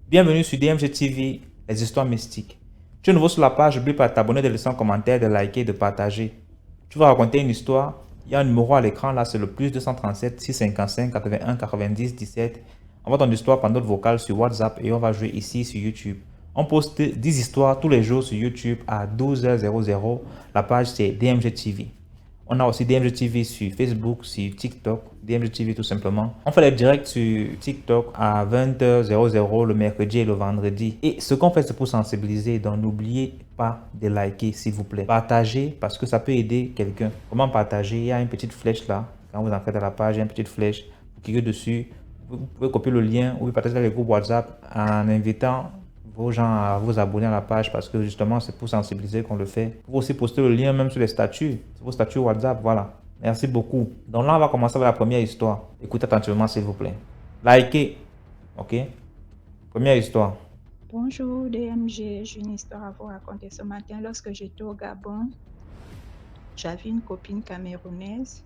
Bienvenue sur DMG TV, les histoires mystiques. Tu es nouveau sur la page, n'oublie pas de t'abonner, de laisser un commentaire, de liker, de partager. Tu vas raconter une histoire. Il y a un numéro à l'écran là, c'est le plus 237 655 81 90 17. Envoie ton histoire par note vocale sur WhatsApp et on va jouer ici sur YouTube. On poste 10 histoires tous les jours sur YouTube à 12h00. La page c'est DMG TV. On a aussi DMG TV sur Facebook, sur TikTok, DMG TV tout simplement. On fait les directs sur TikTok à 20h00 le mercredi et le vendredi. Et ce qu'on fait, c'est pour sensibiliser. Donc n'oubliez pas de liker, s'il vous plaît. Partagez parce que ça peut aider quelqu'un. Comment partager? Il y a une petite flèche là. Quand vous entrez dans la page, il y a une petite flèche. Vous cliquez dessus. Vous pouvez copier le lien ou partager dans les groupes WhatsApp en invitant vos gens à vous abonner à la page parce que justement c'est pour sensibiliser qu'on le fait. Vous pouvez aussi poster le lien même sur les statuts, sur vos statuts WhatsApp, voilà. Merci beaucoup. Donc là on va commencer avec la première histoire. Écoutez attentivement s'il vous plaît. Likez, ok? Première histoire. Bonjour DMG, j'ai une histoire à vous raconter ce matin. Lorsque j'étais au Gabon, j'avais une copine camerounaise.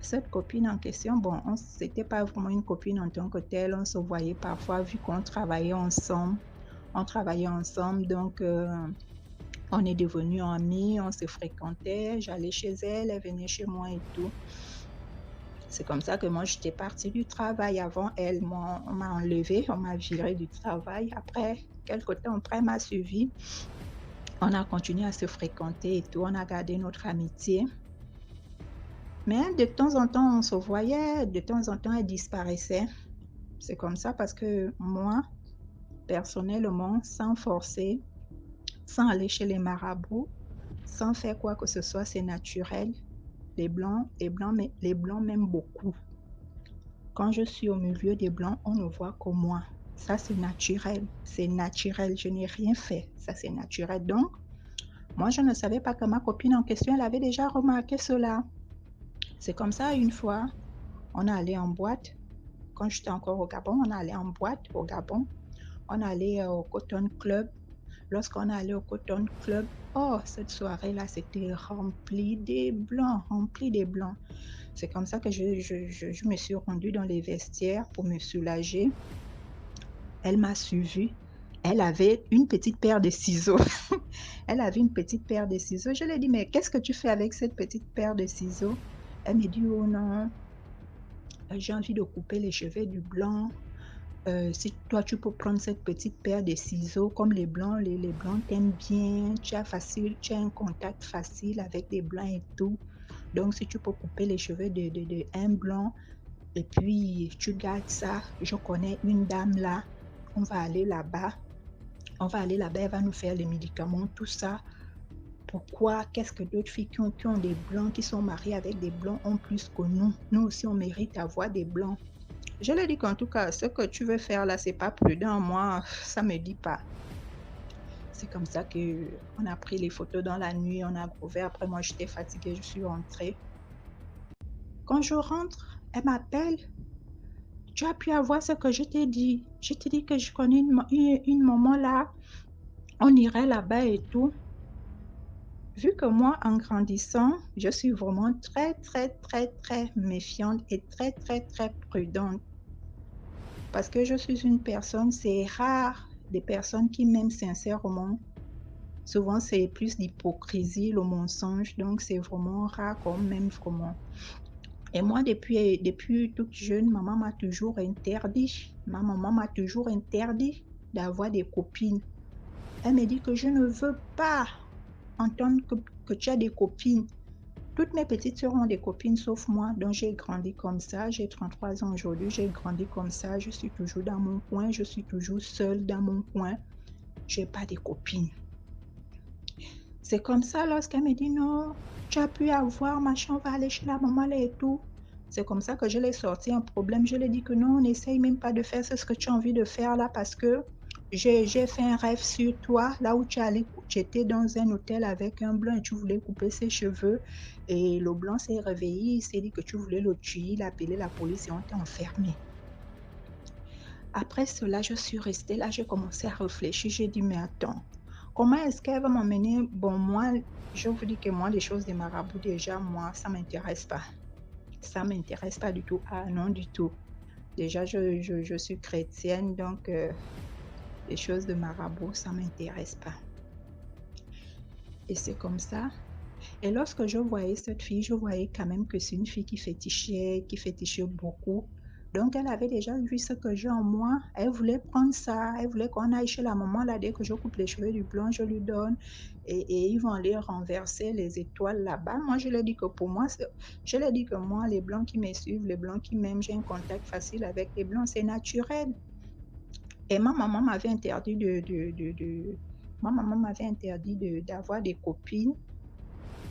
Cette copine en question, c'était pas vraiment une copine en tant que telle, on se voyait parfois vu qu'on travaillait ensemble. Donc on est devenus amis, on se fréquentait, j'allais chez elle, elle venait chez moi et tout. C'est comme ça que moi, j'étais partie du travail avant elle. Moi, on m'a enlevée, on m'a virée du travail. Après, quelque temps après, elle m'a suivi. On a continué à se fréquenter et tout. On a gardé notre amitié. Mais de temps en temps, on se voyait. De temps en temps, elle disparaissait. C'est comme ça parce que moi, personnellement, sans forcer, sans aller chez les marabouts, sans faire quoi que ce soit, c'est naturel. Les blancs m'aiment beaucoup. Quand je suis au milieu des blancs, on ne voit que moi. Ça, c'est naturel. C'est naturel. Je n'ai rien fait. Ça, c'est naturel. Donc, moi, je ne savais pas que ma copine en question, elle avait déjà remarqué cela. C'est comme ça, une fois, on est allé en boîte. Quand j'étais encore au Gabon, on est allé en boîte au Gabon. On est allé au Cotton Club. Lorsqu'on est allé au Cotton Club, oh, cette soirée-là, c'était rempli des blancs, rempli des blancs. C'est comme ça que je me suis rendue dans les vestiaires pour me soulager. Elle m'a suivie. Elle avait une petite paire de ciseaux. Elle avait une petite paire de ciseaux. Je lui ai dit, mais qu'est-ce que tu fais avec cette petite paire de ciseaux? Elle me dit, oh non, j'ai envie de couper les cheveux du blanc. Si toi, tu peux prendre cette petite paire de ciseaux, comme les blancs, les blancs t'aiment bien, tu as un contact facile avec les blancs et tout. Donc, si tu peux couper les cheveux de un blanc, et puis tu gardes ça, je connais une dame là, on va aller là-bas, elle va nous faire les médicaments, tout ça. Pourquoi? Qu'est-ce que d'autres filles qui ont des blancs, qui sont mariées avec des blancs ont plus que nous? Nous aussi, on mérite d'avoir des blancs. Je lui ai dit qu'en tout cas, ce que tu veux faire là, c'est pas prudent. Moi, ça me dit pas. C'est comme ça qu'on a pris les photos dans la nuit, on a groové. Après, moi, j'étais fatiguée, je suis rentrée. Quand je rentre, elle m'appelle. Tu as pu avoir ce que je t'ai dit. Je t'ai dit que je connais une maman là. On irait là-bas et tout. Vu que moi, en grandissant, je suis vraiment très, très, très, très méfiante et très, très, très prudente. Parce que je suis une personne, c'est rare des personnes qui m'aiment sincèrement. Souvent, c'est plus l'hypocrisie, le mensonge. Donc, c'est vraiment rare qu'on m'aime vraiment. Et moi, depuis toute jeune, maman m'a toujours interdit. Ma maman m'a toujours interdit d'avoir des copines. Elle me dit que je ne veux pas entendre que tu as des copines. Toutes mes petites sœurs ont des copines sauf moi, donc j'ai grandi comme ça. J'ai 33 ans aujourd'hui, j'ai grandi comme ça. Je suis toujours dans mon coin, je suis toujours seule dans mon coin. Je n'ai pas de copines. C'est comme ça lorsqu'elle me dit non, tu as pu avoir, machin, on va aller chez la maman là et tout. C'est comme ça que je l'ai sorti un problème. Je lui ai dit que non, on n'essaye même pas de faire ce que tu as envie de faire là parce que j'ai fait un rêve sur toi, là où tu allais, tu étais dans un hôtel avec un blanc et tu voulais couper ses cheveux. Et le blanc s'est réveillé, il s'est dit que tu voulais le tuer, il a appelé la police et on t'a enfermé. Après cela, je suis restée là, j'ai commencé à réfléchir. J'ai dit, mais attends, comment est-ce qu'elle va m'emmener? Bon, moi, je vous dis que moi, les choses des marabouts, déjà, moi, ça m'intéresse pas. Ça m'intéresse pas du tout. Ah non, du tout. Déjà, je suis chrétienne, donc les choses de marabout, ça m'intéresse pas. Et c'est comme ça. Et lorsque je voyais cette fille, je voyais quand même que c'est une fille qui fétichait beaucoup. Donc, elle avait déjà vu ce que j'ai en moi. Elle voulait prendre ça. Elle voulait qu'on aille chez la maman. Là, dès que je coupe les cheveux du blond, je lui donne. Et ils vont aller renverser les étoiles là-bas. Moi, je lui ai dit que pour moi, je lui ai dit que moi, les blancs qui me suivent, les blancs qui m'aiment, j'ai un contact facile avec les blancs. C'est naturel. Et ma maman m'avait interdit ma maman m'avait interdit d'avoir des copines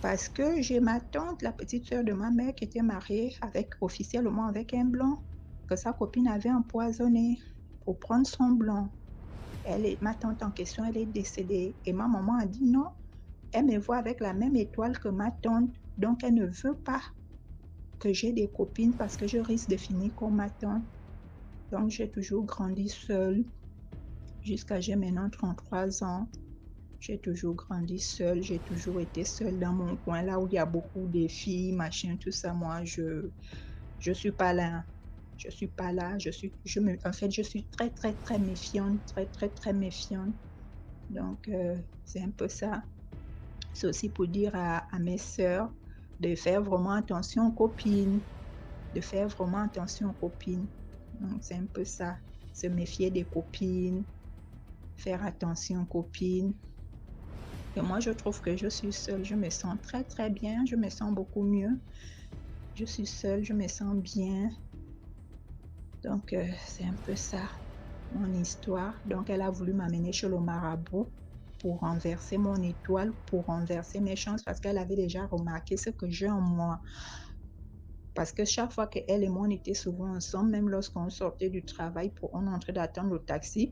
parce que j'ai ma tante, la petite sœur de ma mère, qui était mariée officiellement avec un blanc, que sa copine avait empoisonné pour prendre son blanc. Ma tante en question, elle est décédée. Et ma maman a dit non, elle me voit avec la même étoile que ma tante, donc elle ne veut pas que j'ai des copines parce que je risque de finir comme ma tante. Donc j'ai toujours grandi seule jusqu'à j'ai maintenant 33 ans. J'ai toujours grandi seule, j'ai toujours été seule dans mon coin, là où il y a beaucoup de filles, machin, tout ça. Moi, je suis pas là. Je suis pas là. En fait, je suis très, très, très méfiante, très, très, très méfiante. Donc, c'est un peu ça. C'est aussi pour dire à mes sœurs de faire vraiment attention aux copines, de faire vraiment attention aux copines. Donc, c'est un peu ça. Se méfier des copines, faire attention aux copines. Et moi, je trouve que je suis seule, je me sens très, très bien, je me sens beaucoup mieux. Je suis seule, je me sens bien. Donc, c'est un peu ça, mon histoire. Donc, elle a voulu m'amener chez le marabout pour renverser mon étoile, pour renverser mes chances, parce qu'elle avait déjà remarqué ce que j'ai en moi. Parce que chaque fois qu'elle et moi, on était souvent ensemble, même lorsqu'on sortait du travail, on entrait d'attendre le taxi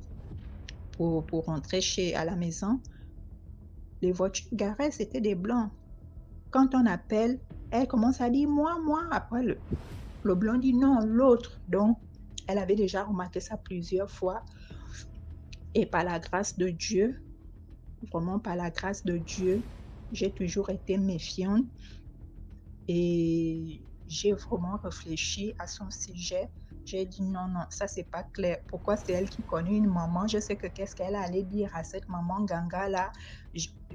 pour rentrer à la maison, les voitures garées, c'était des blancs. Quand on appelle, elle commence à dire moi, moi. Après, le blanc dit non, l'autre. Donc, elle avait déjà remarqué ça plusieurs fois. Et par la grâce de Dieu, vraiment par la grâce de Dieu, j'ai toujours été méfiante et j'ai vraiment réfléchi à son sujet. J'ai dit non, non, ça c'est pas clair. Pourquoi c'est elle qui connaît une maman? Je sais que qu'est-ce qu'elle allait dire à cette maman Ganga là.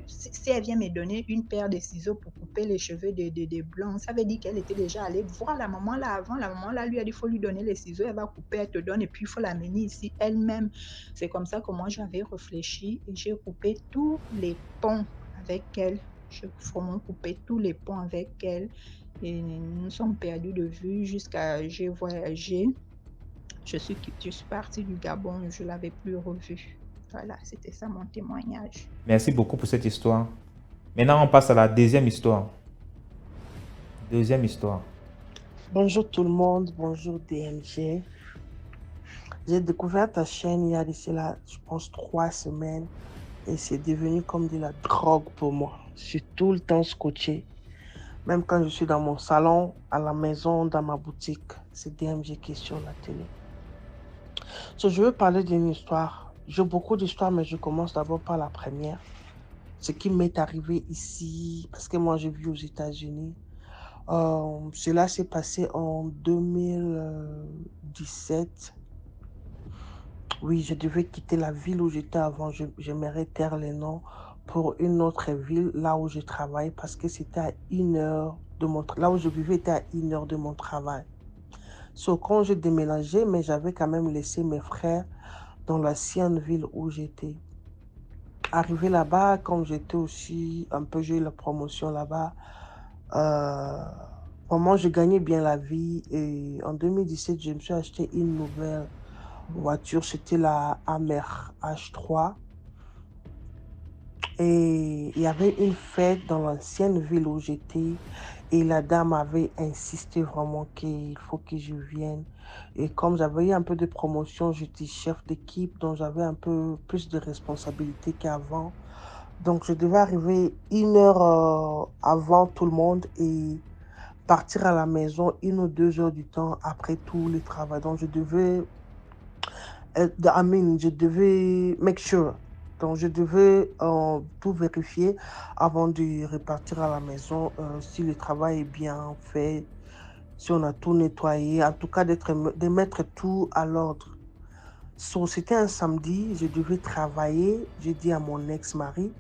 Si elle vient me donner une paire de ciseaux pour couper les cheveux des blancs, ça veut dire qu'elle était déjà allée voir la maman là avant. La maman là lui a dit il faut lui donner les ciseaux, elle va couper, elle te donne et puis il faut l'amener ici elle-même. C'est comme ça que moi j'avais réfléchi et j'ai coupé tous les ponts avec elle. J'ai vraiment coupé tous les ponts avec elle. Et nous sommes perdus de vue jusqu'à j'ai voyagé. Je suis partie du Gabon, je ne l'avais plus revu. Voilà, c'était ça mon témoignage. Merci beaucoup pour cette histoire. Maintenant, on passe à la deuxième histoire. Deuxième histoire. Bonjour tout le monde, bonjour DMG. J'ai découvert ta chaîne il y a de cela, je pense, 3 semaines et c'est devenu comme de la drogue pour moi. Je suis tout le temps scotché. Même quand je suis dans mon salon, à la maison, dans ma boutique, c'est DMG qui est sur la télé. Je veux parler d'une histoire. J'ai beaucoup d'histoires, mais je commence d'abord par la première. Ce qui m'est arrivé ici, parce que moi, j'ai vu aux États-Unis. Cela s'est passé en 2017. Oui, je devais quitter la ville où j'étais avant. J'aimerais taire les noms pour une autre ville, là où je travaille, parce que c'était à 1 heure de là où je vivais était à 1 heure de mon travail. Quand j'ai déménagé, mais j'avais quand même laissé mes frères dans l'ancienne ville où j'étais. Arrivé là-bas, quand j'étais aussi un peu, j'ai eu la promotion là-bas. Vraiment, je gagnais bien la vie et en 2017, je me suis acheté une nouvelle voiture, c'était la Hammer H3. Et il y avait une fête dans l'ancienne ville où j'étais et la dame avait insisté vraiment qu'il faut que je vienne. Et comme j'avais eu un peu de promotion, j'étais chef d'équipe, donc j'avais un peu plus de responsabilités qu'avant. Donc je devais arriver 1 heure avant tout le monde et partir à la maison 1 ou 2 heures du temps après tout le travail. Donc je devais make sure Donc, je devais tout vérifier avant de repartir à la maison, si le travail est bien fait, si on a tout nettoyé, en tout cas de mettre tout à l'ordre. So, c'était un samedi, je devais travailler. J'ai dit à mon ex-mari,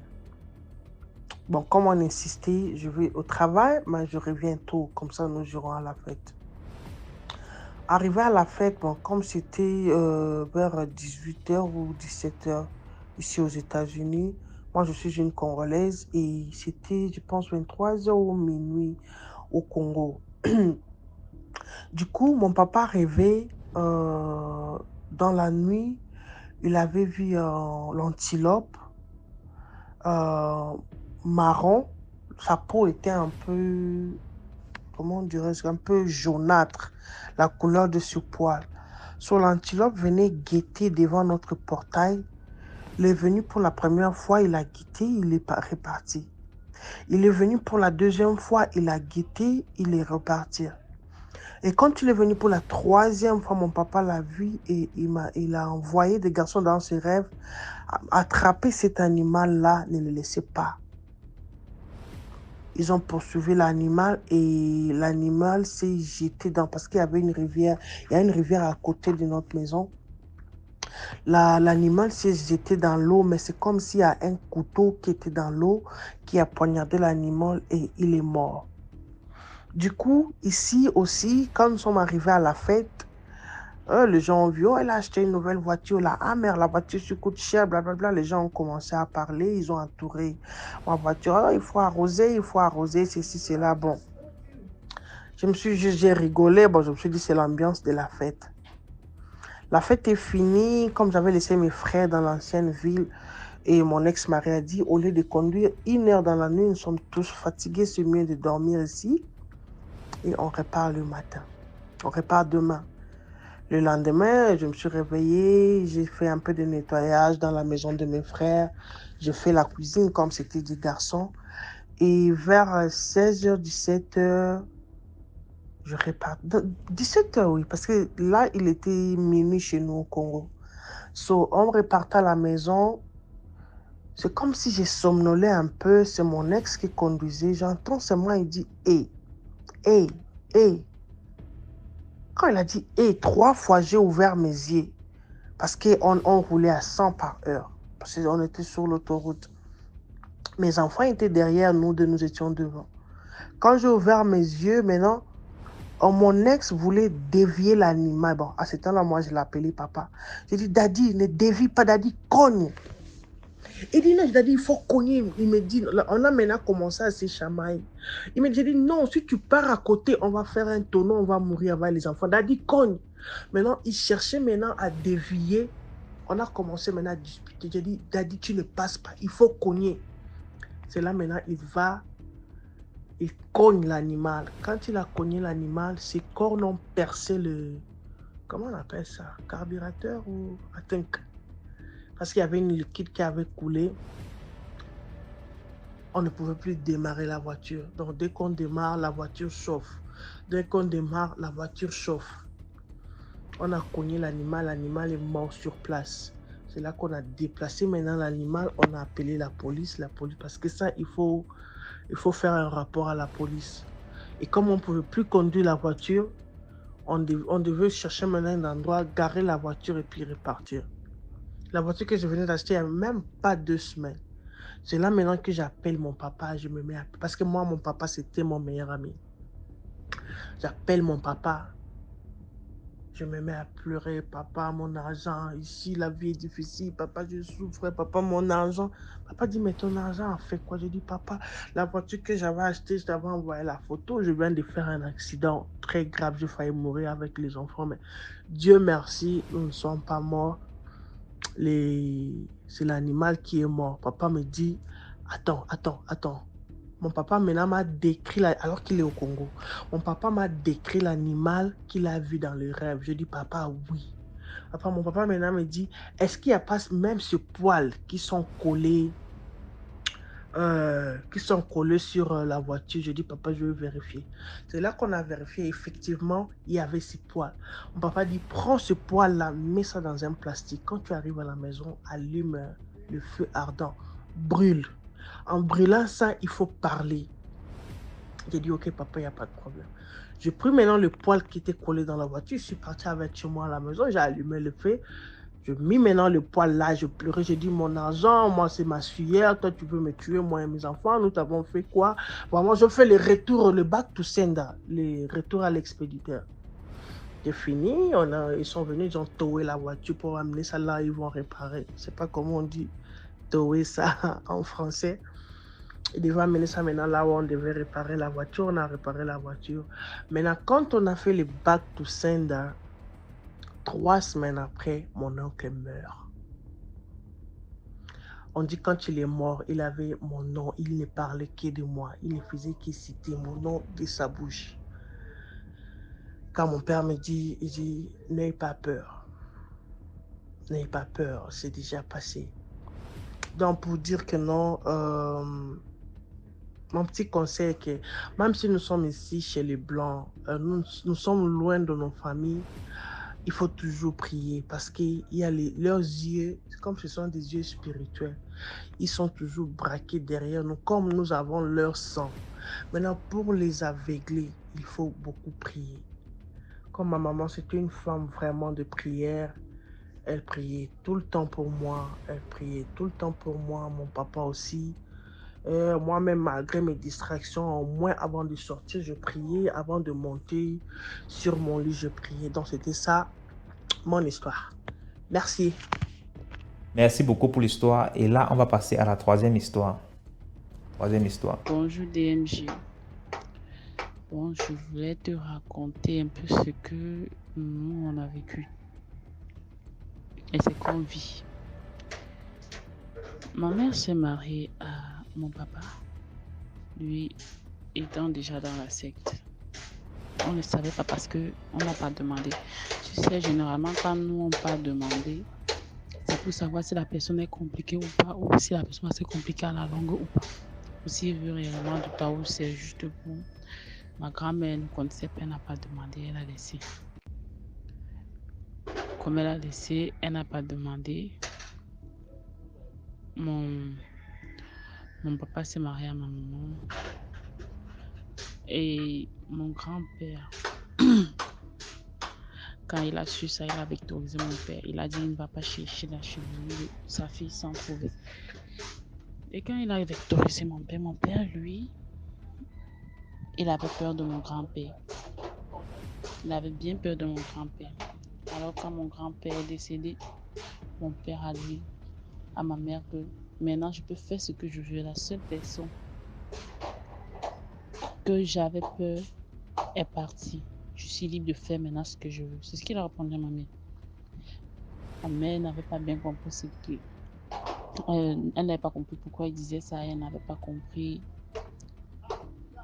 bon, comme on insistait, je vais au travail, mais je reviens tôt, comme ça nous irons à la fête. Arrivé à la fête, bon, comme c'était vers 18h ou 17h ici aux États-Unis, moi je suis une Congolaise et c'était, je pense, 23h ou minuit au Congo. Du coup, mon papa rêvait dans la nuit, il avait vu l'antilope marron, sa peau était un peu, comment dirais-je, un peu jaunâtre, la couleur de ce poil. So, l'antilope venait guetter devant notre portail. Il est venu pour la première fois, il a guetté, il est reparti. Il est venu pour la deuxième fois, il a guetté, il est reparti. Et quand il est venu pour la troisième fois, mon papa l'a vu et il a envoyé des garçons dans ses rêves attraper cet animal-là, ne le laissez pas. Ils ont poursuivi l'animal et l'animal s'est jeté dans, parce qu'il y avait une rivière, il y a une rivière à côté de notre maison. L'animal s'est jeté dans l'eau, mais c'est comme s'il y a un couteau qui était dans l'eau, qui a poignardé l'animal et il est mort. Du coup, ici aussi, quand nous sommes arrivés à la fête, les gens ont vu, oh, elle a acheté une nouvelle voiture, là, ah merde, la voiture se coûte cher, blablabla. Les gens ont commencé à parler, ils ont entouré ma voiture, oh, il faut arroser, ceci, cela. Bon, j'ai rigolé, bon, je me suis dit, c'est l'ambiance de la fête. La fête est finie, comme j'avais laissé mes frères dans l'ancienne ville, et mon ex-mari a dit, au lieu de conduire 1 heure dans la nuit, nous sommes tous fatigués, c'est mieux de dormir ici, et on repart le matin, on repart demain. Le lendemain, je me suis réveillée, j'ai fait un peu de nettoyage dans la maison de mes frères. J'ai fait la cuisine comme c'était des garçons. Et vers 16h, 17h, je repars. 17h, oui, parce que là, il était minuit chez nous au Congo. So, on repartait à la maison. C'est comme si j'ai somnolé un peu. C'est mon ex qui conduisait. J'entends seulement, il dit, hey, hey, hey. Quand il a dit, hey, 3 fois, j'ai ouvert mes yeux. Parce qu'on roulait à 100 par heure. Parce qu'on était sur l'autoroute. Mes enfants étaient derrière nous, nous étions devant. Quand j'ai ouvert mes yeux, maintenant, mon ex voulait dévier l'animal. Bon, à ce temps-là, moi, je l'appelais papa. J'ai dit, Daddy, ne dévie pas, Daddy, cogne. Il dit, non, Daddy, il faut cogner. Il me dit, on a maintenant commencé à se chamailler. Il me dit, non, si tu pars à côté, on va faire un tonneau, on va mourir avec les enfants. Daddy, cogne. Maintenant, il cherchait maintenant à dévier. On a commencé maintenant à discuter. J'ai dit, Daddy, tu ne passes pas, il faut cogner. C'est là maintenant, il cogne l'animal. Quand il a cogné l'animal, ses cornes ont percé le, comment on appelle ça, carburateur ou tank. Parce qu'il y avait une liquide qui avait coulé. On ne pouvait plus démarrer la voiture. Donc dès qu'on démarre, la voiture chauffe. Dès qu'on démarre, la voiture chauffe. On a cogné l'animal, l'animal est mort sur place. C'est là qu'on a déplacé maintenant l'animal, on a appelé la police, parce que ça, il faut faire un rapport à la police. Et comme on ne pouvait plus conduire la voiture, on devait chercher maintenant un endroit, garer la voiture et puis repartir. La voiture que je venais d'acheter, il n'y a même pas 2 semaines. C'est là maintenant que j'appelle mon papa, je me mets à... Parce que moi, mon papa, c'était mon meilleur ami. J'appelle mon papa. Je me mets à pleurer, papa, mon argent, ici la vie est difficile, papa, je souffre, papa, mon argent. Papa dit, mais ton argent a fait quoi? Je dis, papa, la voiture que j'avais achetée, je t'avais envoyé la photo, je viens de faire un accident très grave, j'ai failli mourir avec les enfants, mais Dieu merci, nous ne sommes pas morts. C'est l'animal qui est mort. Papa me dit, attends. Mon papa maintenant m'a décrit, alors qu'il est au Congo, mon papa m'a décrit l'animal qu'il a vu dans le rêve. Je dis, papa, oui. Mon papa maintenant me dit, est-ce qu'il n'y a pas même ce poil qui sont collés sur la voiture? Je dis, papa, je vais vérifier. C'est là qu'on a vérifié, effectivement, il y avait ces poils. Mon papa dit, prends ce poil-là, mets ça dans un plastique. Quand tu arrives à la maison, allume le feu ardent, brûle. En brûlant ça, il faut parler. J'ai dit, ok, papa, il n'y a pas de problème. J'ai pris maintenant le poêle qui était collé dans la voiture. Je suis parti avec chez moi à la maison. J'ai allumé le feu. Je mis maintenant le poêle là. Je pleurais. J'ai dit, mon argent, moi, c'est ma sueur. Toi, tu veux me tuer, moi et mes enfants. Nous t'avons fait quoi? Vraiment, je fais les retours, le bac to sender, les retours à l'expéditeur. J'ai fini. Ils sont venus, ils ont towé la voiture pour amener ça là. Ils vont réparer. Je ne sais pas comment on dit towé ça en français. Ils devaient amener ça maintenant là où on devait réparer la voiture. On a réparé la voiture. Maintenant, quand on a fait le back to sender, 3 semaines après, mon oncle meurt. On dit quand il est mort, il avait mon nom. Il ne parlait que de moi. Il ne faisait que citer mon nom de sa bouche. Quand mon père me dit, il dit, n'ayez pas peur. N'ayez pas peur, c'est déjà passé. Donc, pour dire que non, mon petit conseil est que même si nous sommes ici chez les Blancs, nous sommes loin de nos familles, il faut toujours prier parce qu'il y a leurs yeux, comme ce sont des yeux spirituels, ils sont toujours braqués derrière nous, comme nous avons leur sang. Maintenant, pour les aveugler, il faut beaucoup prier. Comme ma maman, c'était une femme vraiment de prière. Elle priait tout le temps pour moi. Elle priait tout le temps pour moi, mon papa aussi. Moi-même, malgré mes distractions, au moins avant de sortir, je priais. Avant de monter sur mon lit, je priais. Donc, c'était ça, mon histoire. Merci. Merci beaucoup pour l'histoire. Et là, on va passer à la troisième histoire. Bonjour DMG. Bon, je voulais te raconter un peu ce que nous, on a vécu. Et c'est qu'on vit. Ma mère s'est mariée à mon papa, lui étant déjà dans la secte. On ne savait pas parce qu'on n'a pas demandé. Tu sais, généralement, quand nous, on n'a pas demandé, c'est pour savoir si la personne est compliquée ou pas, ou si la personne est compliquée à la longue ou pas. Aussi, vu réellement du temps où c'est juste pour... Ma grand-mère ne connaissait pas, elle n'a pas demandé, elle a laissé. Comme elle a laissé, elle n'a pas demandé. Mon papa s'est marié à ma maman. Et mon grand-père, quand il a su ça, il a vectorisé mon père. Il a dit il ne va pas chercher la chevelure, sa fille sans trouver. Et quand il a vectorisé mon père, lui, il avait peur de mon grand-père. Il avait bien peur de mon grand-père. Alors quand mon grand-père est décédé, mon père a dit à ma mère que maintenant je peux faire ce que je veux. La seule personne que j'avais peur est partie. Je suis libre de faire maintenant ce que je veux. C'est ce qu'il a répondu à ma mère. Ma mère n'avait pas bien compris ce que... elle n'avait pas compris pourquoi il disait ça. Elle n'avait pas compris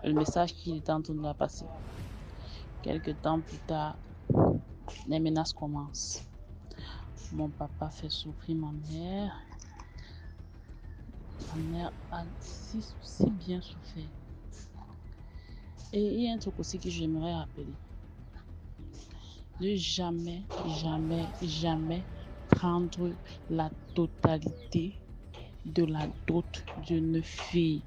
le message qu'il était en train de la passer. Quelques temps plus tard, les menaces commencent. Mon papa fait souffrir ma mère. Ma mère a si bien souffert. Et il y a un truc aussi que j'aimerais rappeler. Ne jamais prendre la totalité de la dot d'une fille.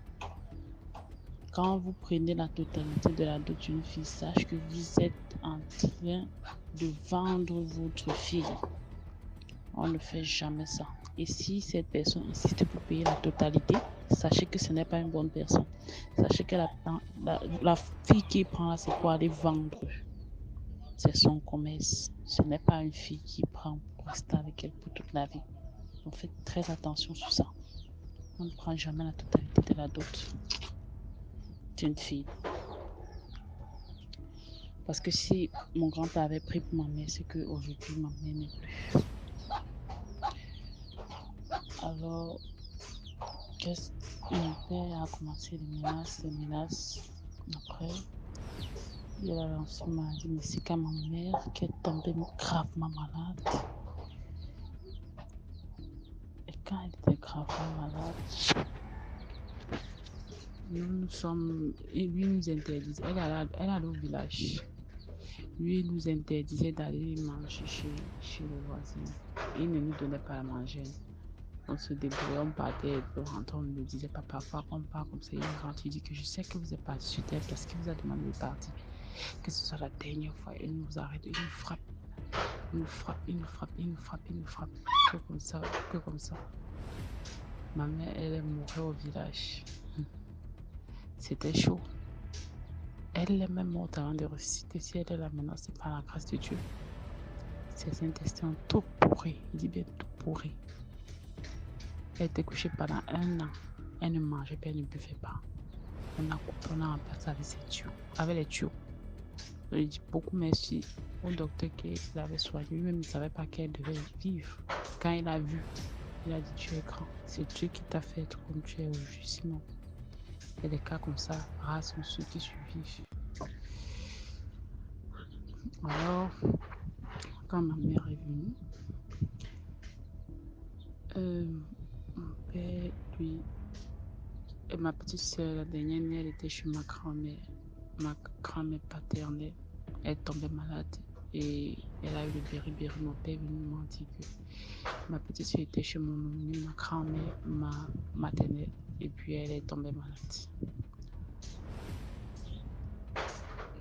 Quand vous prenez la totalité de la dot d'une fille, sache que vous êtes en train de vendre votre fille. On ne fait jamais ça. Et si cette personne insiste pour payer la totalité, sachez que ce n'est pas une bonne personne. Sachez que la fille qui prend là, c'est pour aller vendre. C'est son commerce. Ce n'est pas une fille qui prend pour rester avec elle pour toute la vie. Donc faites très attention sur ça. On ne prend jamais la totalité de la dot d'une fille. Parce que si mon grand-père avait pris pour ma mère, c'est qu'aujourd'hui ma mère n'est plus. Alors, mon père a commencé les menaces. Après, il a lancé une maladie, mais c'est quand ma mère qui est tombée gravement malade. Et quand elle était gravement malade, lui nous interdisait, elle allait au village. Lui nous interdisait d'aller manger chez le voisin. Il ne nous donnait pas à manger. On se débrouillait, on partait et puis on rentrait, on me disait pas parfois qu'on part comme ça. Il rentre, il dit que je sais que vous êtes parti sur terre parce qu'il vous a demandé de partir. Que ce soit la dernière fois, il nous arrête, il nous frappe, il nous frappe, il nous frappe, il nous frappe, il nous frappe. Que comme ça, que comme ça. Ma mère, elle est morte au village. C'était chaud. Elle est même morte avant de ressusciter. Si elle est là maintenant, c'est par la grâce de Dieu. Ses intestins tout pourris. Il dit bien tout pourris. Elle était couchée pendant 1 an. Elle ne mangeait pas, elle ne buvait pas. On a remplacé avec ses tuyaux, avec les tuyaux. Je lui dis beaucoup merci au docteur qui l'avait soigné. Lui-même, il ne savait pas qu'elle devait vivre. Quand il a vu, il a dit tu es grand. C'est Dieu qui t'a fait être comme tu es aujourd'hui. Sinon, il y a des cas comme ça, rares sont ceux qui survivent. Alors, quand ma mère est venue, mon père, lui, et ma petite soeur, la dernière, elle était chez ma grand-mère paternelle. Elle tombait malade et elle a eu le beriberi. Mon père est venu m'en dire que ma petite soeur était chez mon oncle, ma grand-mère, ma maternelle, et puis elle est tombée malade.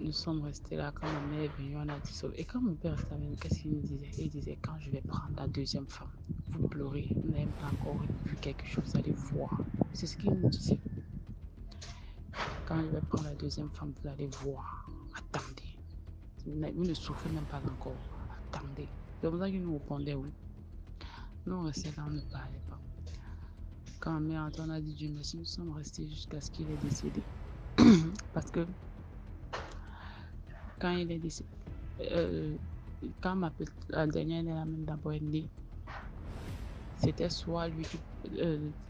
Nous sommes restés là. Quand ma mère est venue, on a dit ça. Et quand mon père restait avec nous, qu'est-ce qu'il nous disait? Il disait, quand je vais prendre la deuxième femme, vous pleurez, vous n'avez pas encore vu quelque chose, vous allez voir. C'est ce qu'il nous disait. Quand je vais prendre la deuxième femme, vous allez voir. Attendez. Vous ne souffrez même pas encore. Attendez. C'est pour ça qu'il nous répondait oui. Nous, on restait là, on ne parlait pas. Quand ma mère on a dit Dieu merci, nous sommes restés jusqu'à ce qu'il est décédé. Parce que quand il est décédé, quand la dernière, elle a même d'abord née, c'était soit lui qui,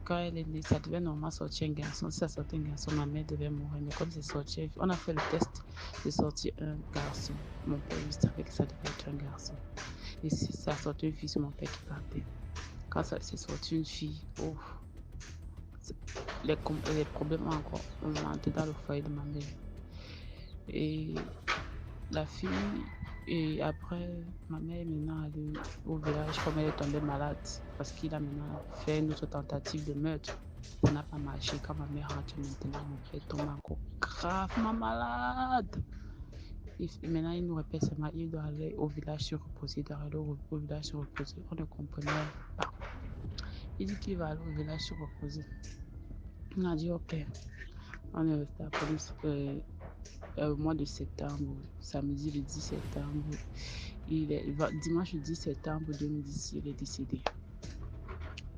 quand elle est née, ça devait normalement sortir un garçon. Si ça sortait un garçon, ma mère devait mourir. Mais comme c'est sorti, on a fait le test, c'est sorti un garçon. Mon père, lui, savait que ça devait être un garçon. Et si ça sortait une fille, c'est mon père qui partait. Quand ça s'est sorti une fille, oh, les problèmes ont encore augmenté dans le foyer de ma mère. Et la fille, et après, ma mère est maintenant allée au village comme elle est tombée malade parce qu'il a maintenant fait une autre tentative de meurtre. Ça n'a pas marché. Quand ma mère rentre maintenant, mon père tombe encore gravement malade. Et maintenant, il nous répète seulement, il doit aller au village se reposer, il doit aller au village se reposer. On ne comprenait pas. Il dit qu'il va aller au village se reposer. On a dit ok. On est resté à police au mois de septembre, samedi le 10 septembre. Dimanche le 10 septembre 2010, il est décédé.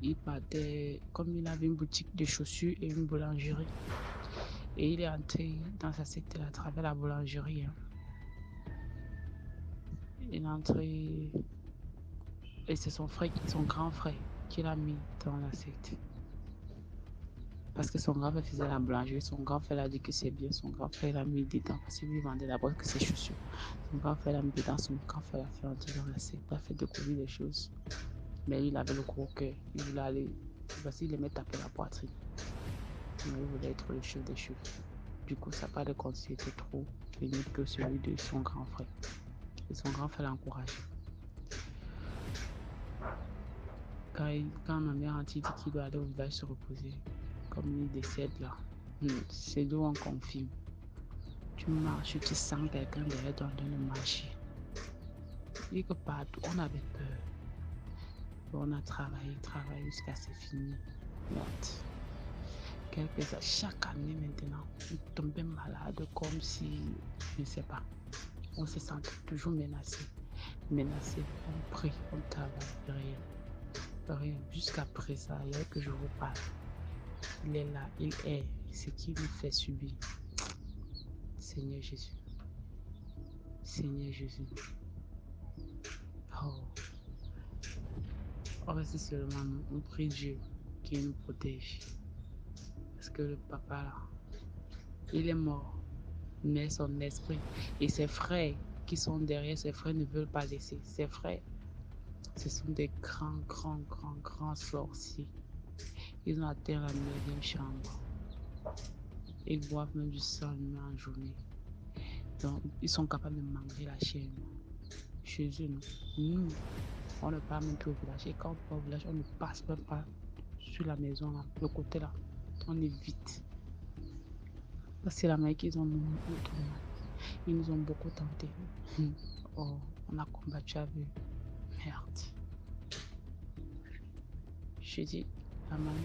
Il partait, comme il avait une boutique de chaussures et une boulangerie. Et il est entré dans sa secte à travers la boulangerie. Il est entré et c'est son grand frère qui l'a mis dans la secte. Parce que son grand frère faisait la boulangerie, son grand frère a dit que c'est bien, son grand frère l'a mis dedans parce qu'il lui vendait d'abord que ses chaussures. Son grand frère l'a mis dedans, son grand frère l'a fait entrer dans la secte, il a fait découvrir des choses. Mais il avait le gros cœur, il voulait aller, parce qu'il aimait taper la poitrine. Mais il voulait être le chef des chefs. Du coup, sa part de conseil était trop pénible que celui de son grand frère. Et son grand frère l'a encouragé. Quand ma mère a dit qu'il doit aller au village se reposer, comme il décède là, c'est d'où on confirme. Tu marches, tu sens quelqu'un derrière toi en train de marcher. Et que partout, on avait peur. On a travaillé jusqu'à c'est fini. Chaque année maintenant, on tombait malade comme si, je ne sais pas, on se sentait toujours menacé. On prie, on travaille, rien. Jusqu'à présent, hier que je vous parle, il est là, il est ce qui nous fait subir. Seigneur Jésus. Seigneur Jésus. Oh. On reste seulement, on prie Dieu qui nous protège. Parce que le papa là, il est mort. Mais son esprit et ses frères qui sont derrière, ses frères ne veulent pas laisser. Ses frères, ce sont des grands sorciers. Ils ont atteint la 9e chambre. Ils boivent même du sang humain en journée. Donc, ils sont capables de manger la chair. Chez eux, nous, on ne part même plus au village. Et quand on va au village, on ne passe même pas sur la maison, là, le côté là. On évite. C'est la manière qu'ils ont nommé autrement. Ils nous ont beaucoup tenté. Oh, on a combattu avec eux. Merde. Je dis, la manière.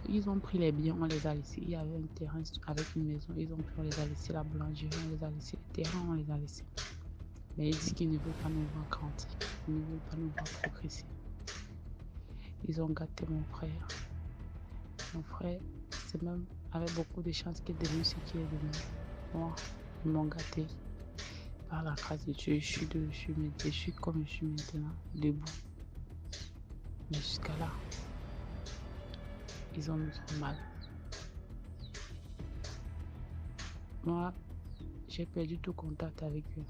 Ils ont pris les biens, on les a laissés. Il y avait un terrain avec une maison. Ils ont pris, on les a laissés. La boulangerie, on les a laissés. Les terrains, on les a laissés. Mais ils disent qu'ils ne veulent pas nous voir grandir. Ils ne veulent pas nous voir progresser. Ils ont gâté mon frère. Mon frère, c'est même avec beaucoup de chance qu'il est devenu ce qu'il est devenu. Moi, ils m'ont gâté. Par la grâce de Dieu, je suis comme je suis maintenant, debout. Mais jusqu'à là, ils ont nous fait mal. Moi, j'ai perdu tout contact avec eux.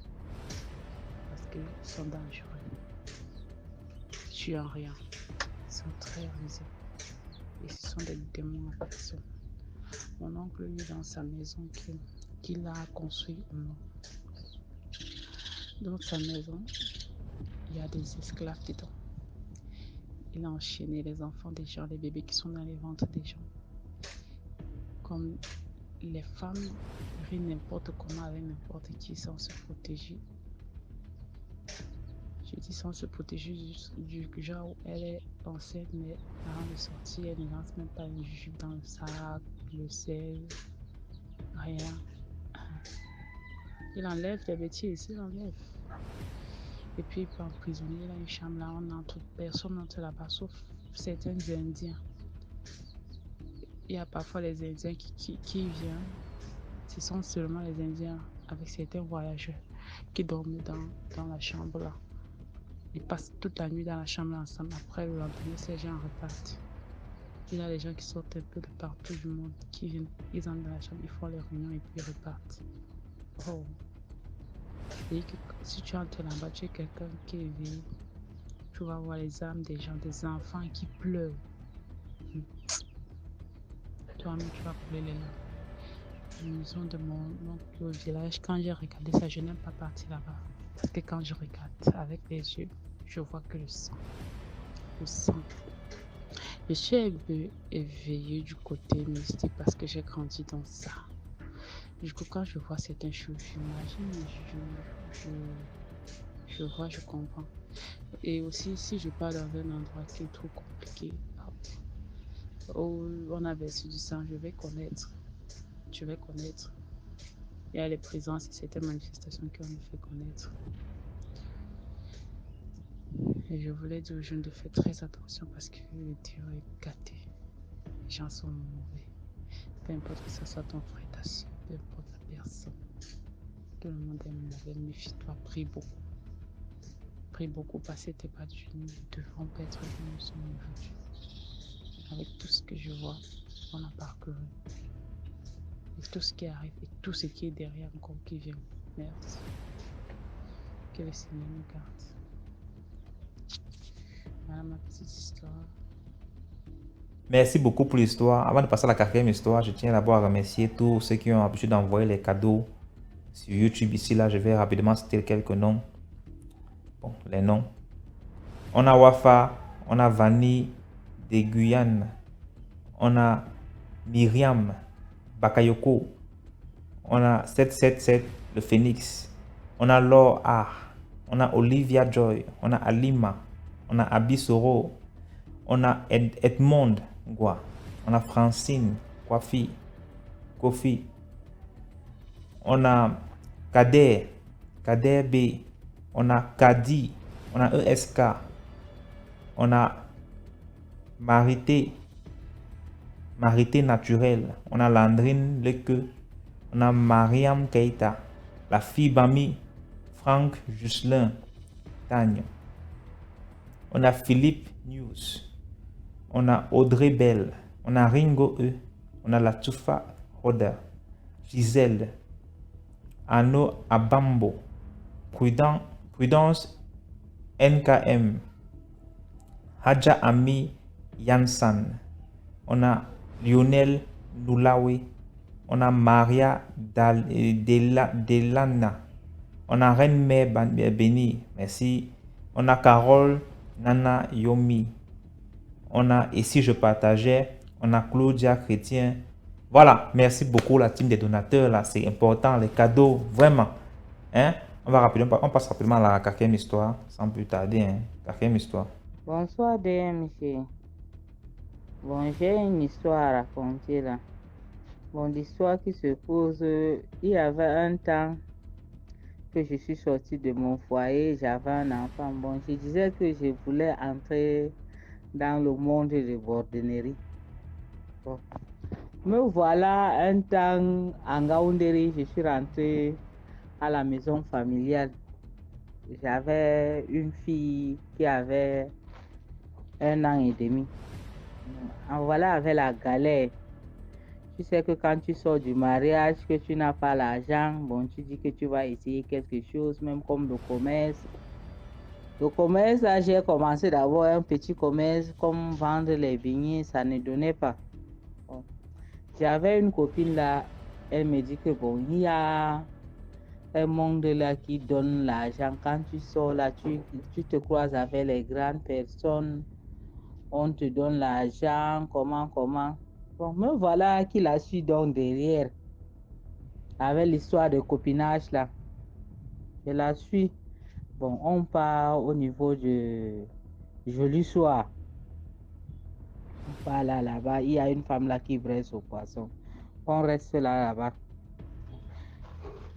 Parce qu'ils sont dangereux. Je suis en rien. Ils sont très rusés. Et ce sont des démons en personne. Mon oncle, lui, dans sa maison qu'il a construite au nom. Dans sa maison, il y a des esclaves dedans. Il a enchaîné les enfants des gens, les bébés qui sont dans les ventres des gens. Comme les femmes rient n'importe comment avec n'importe qui sans se protéger. Je dis sans se protéger du genre où elle est enceinte, mais avant de sortir, elle ne lance même pas une jupe dans le sac, le sel, rien. Il enlève les bêtises, il enlève. Et puis il peut emprisonner, il a une chambre là, on entre, personne n'entre là-bas, sauf certains Indiens. Il y a parfois les Indiens qui viennent. Ce sont seulement les Indiens avec certains voyageurs qui dorment dans la chambre là. Ils passent toute la nuit dans la chambre ensemble. Après le lendemain, ces gens repartent. Il y a des gens qui sortent un peu de partout du monde, qui viennent, ils entrent dans la chambre, ils font les réunions et puis ils repartent. Oh. Et que si tu entres là-bas, tu es quelqu'un qui est éveillé. Tu vas voir les âmes des gens, des enfants qui pleurent. Toi-même, tu vas couler les larmes. La maison de mon oncle au village, quand j'ai regardé ça, je n'aime pas partir là-bas. Parce que quand je regarde avec les yeux, je vois que le sang. Le sang. Je suis éveillée du côté mystique parce que j'ai grandi dans ça. Du coup, quand je vois certaines choses, j'imagine, je vois, je comprends. Et aussi, si je pars dans un endroit qui est trop compliqué, où on a versé du sang, je vais connaître. Il y a les présences et certaines manifestations qui ont me fait connaître. Et je voulais dire aux jeunes de faire très attention parce que le Dieu est gâté. Les gens sont mauvais. Peu importe que ce soit ton frère, ta soeur, peu importe la personne. Tout le monde est mauvais. Méfie-toi, prie beaucoup. Prie beaucoup parce que tes pas du nous devront pas être comme nous sommes aujourd'hui. Avec tout ce que je vois, on a parcouru. Et tout ce qui arrive et tout ce qui est derrière encore qui vient. Merci. Que le Seigneur nous garde. Voilà ma petite histoire. Merci beaucoup pour l'histoire. Avant de passer à la quatrième histoire, je tiens d'abord à remercier tous ceux qui ont l'habitude d'envoyer les cadeaux sur YouTube. Ici, là, je vais rapidement citer quelques noms. Bon, les noms. On a Wafa, on a Vanny de Guyane, on a Myriam Bakayoko, on a 777 le Phoenix, on a Laure A, on a Olivia Joy, on a Alima, on a Abisoro, on a Edmond Gua, on a Francine Kofi, on a Kader B, on a Kadi, on a ESK, on a Marité Naturelle, on a Landrine Leke, on a Mariam Keita, la fille Bami, Franck Jusselin Tagne, on a Philippe News, on a Audrey Bell, on a Ringo E, on a Latoufa Roda, Gisèle, Anno Abambo, Prudence NKM, Hadja Ami Yansan, on a Lionel Noulawe, on a Maria Delana, on a Reine-Mère Béni, merci, on a Carole Nana Yomi, on a Et si je partageais, on a Claudia Chrétien. Voilà, merci beaucoup la team des donateurs là, c'est important, les cadeaux, vraiment. Hein? On passe rapidement à la quatrième histoire, sans plus tarder. Hein? Quatrième histoire. Bonsoir DMC. Bon, j'ai une histoire à raconter là. Bon, l'histoire qui se pose, il y avait un temps que je suis sortie de mon foyer, j'avais un enfant. Bon, je disais que je voulais entrer dans le monde de bordenerie. Bon. Me voilà un temps en Gaoundéry, je suis rentrée à la maison familiale. J'avais une fille qui avait 1 an et demi. En voilà avec la galère. Tu sais que quand tu sors du mariage, que tu n'as pas l'argent, bon, tu dis que tu vas essayer quelque chose, même comme le commerce. Le commerce, là, j'ai commencé d'abord un petit commerce, comme vendre les beignets, ça ne donnait pas. Bon. J'avais une copine là, elle me dit que bon, il y a un monde là qui donne l'argent. Quand tu sors là, tu te croises avec les grandes personnes, on te donne l'argent, comment. Bon, me voilà qui la suit donc derrière, avec l'histoire de copinage là. Je la suis. Bon, on part au niveau de Joli Soir. On part là-bas. Il y a une femme là qui brasse au poisson. On reste là-bas.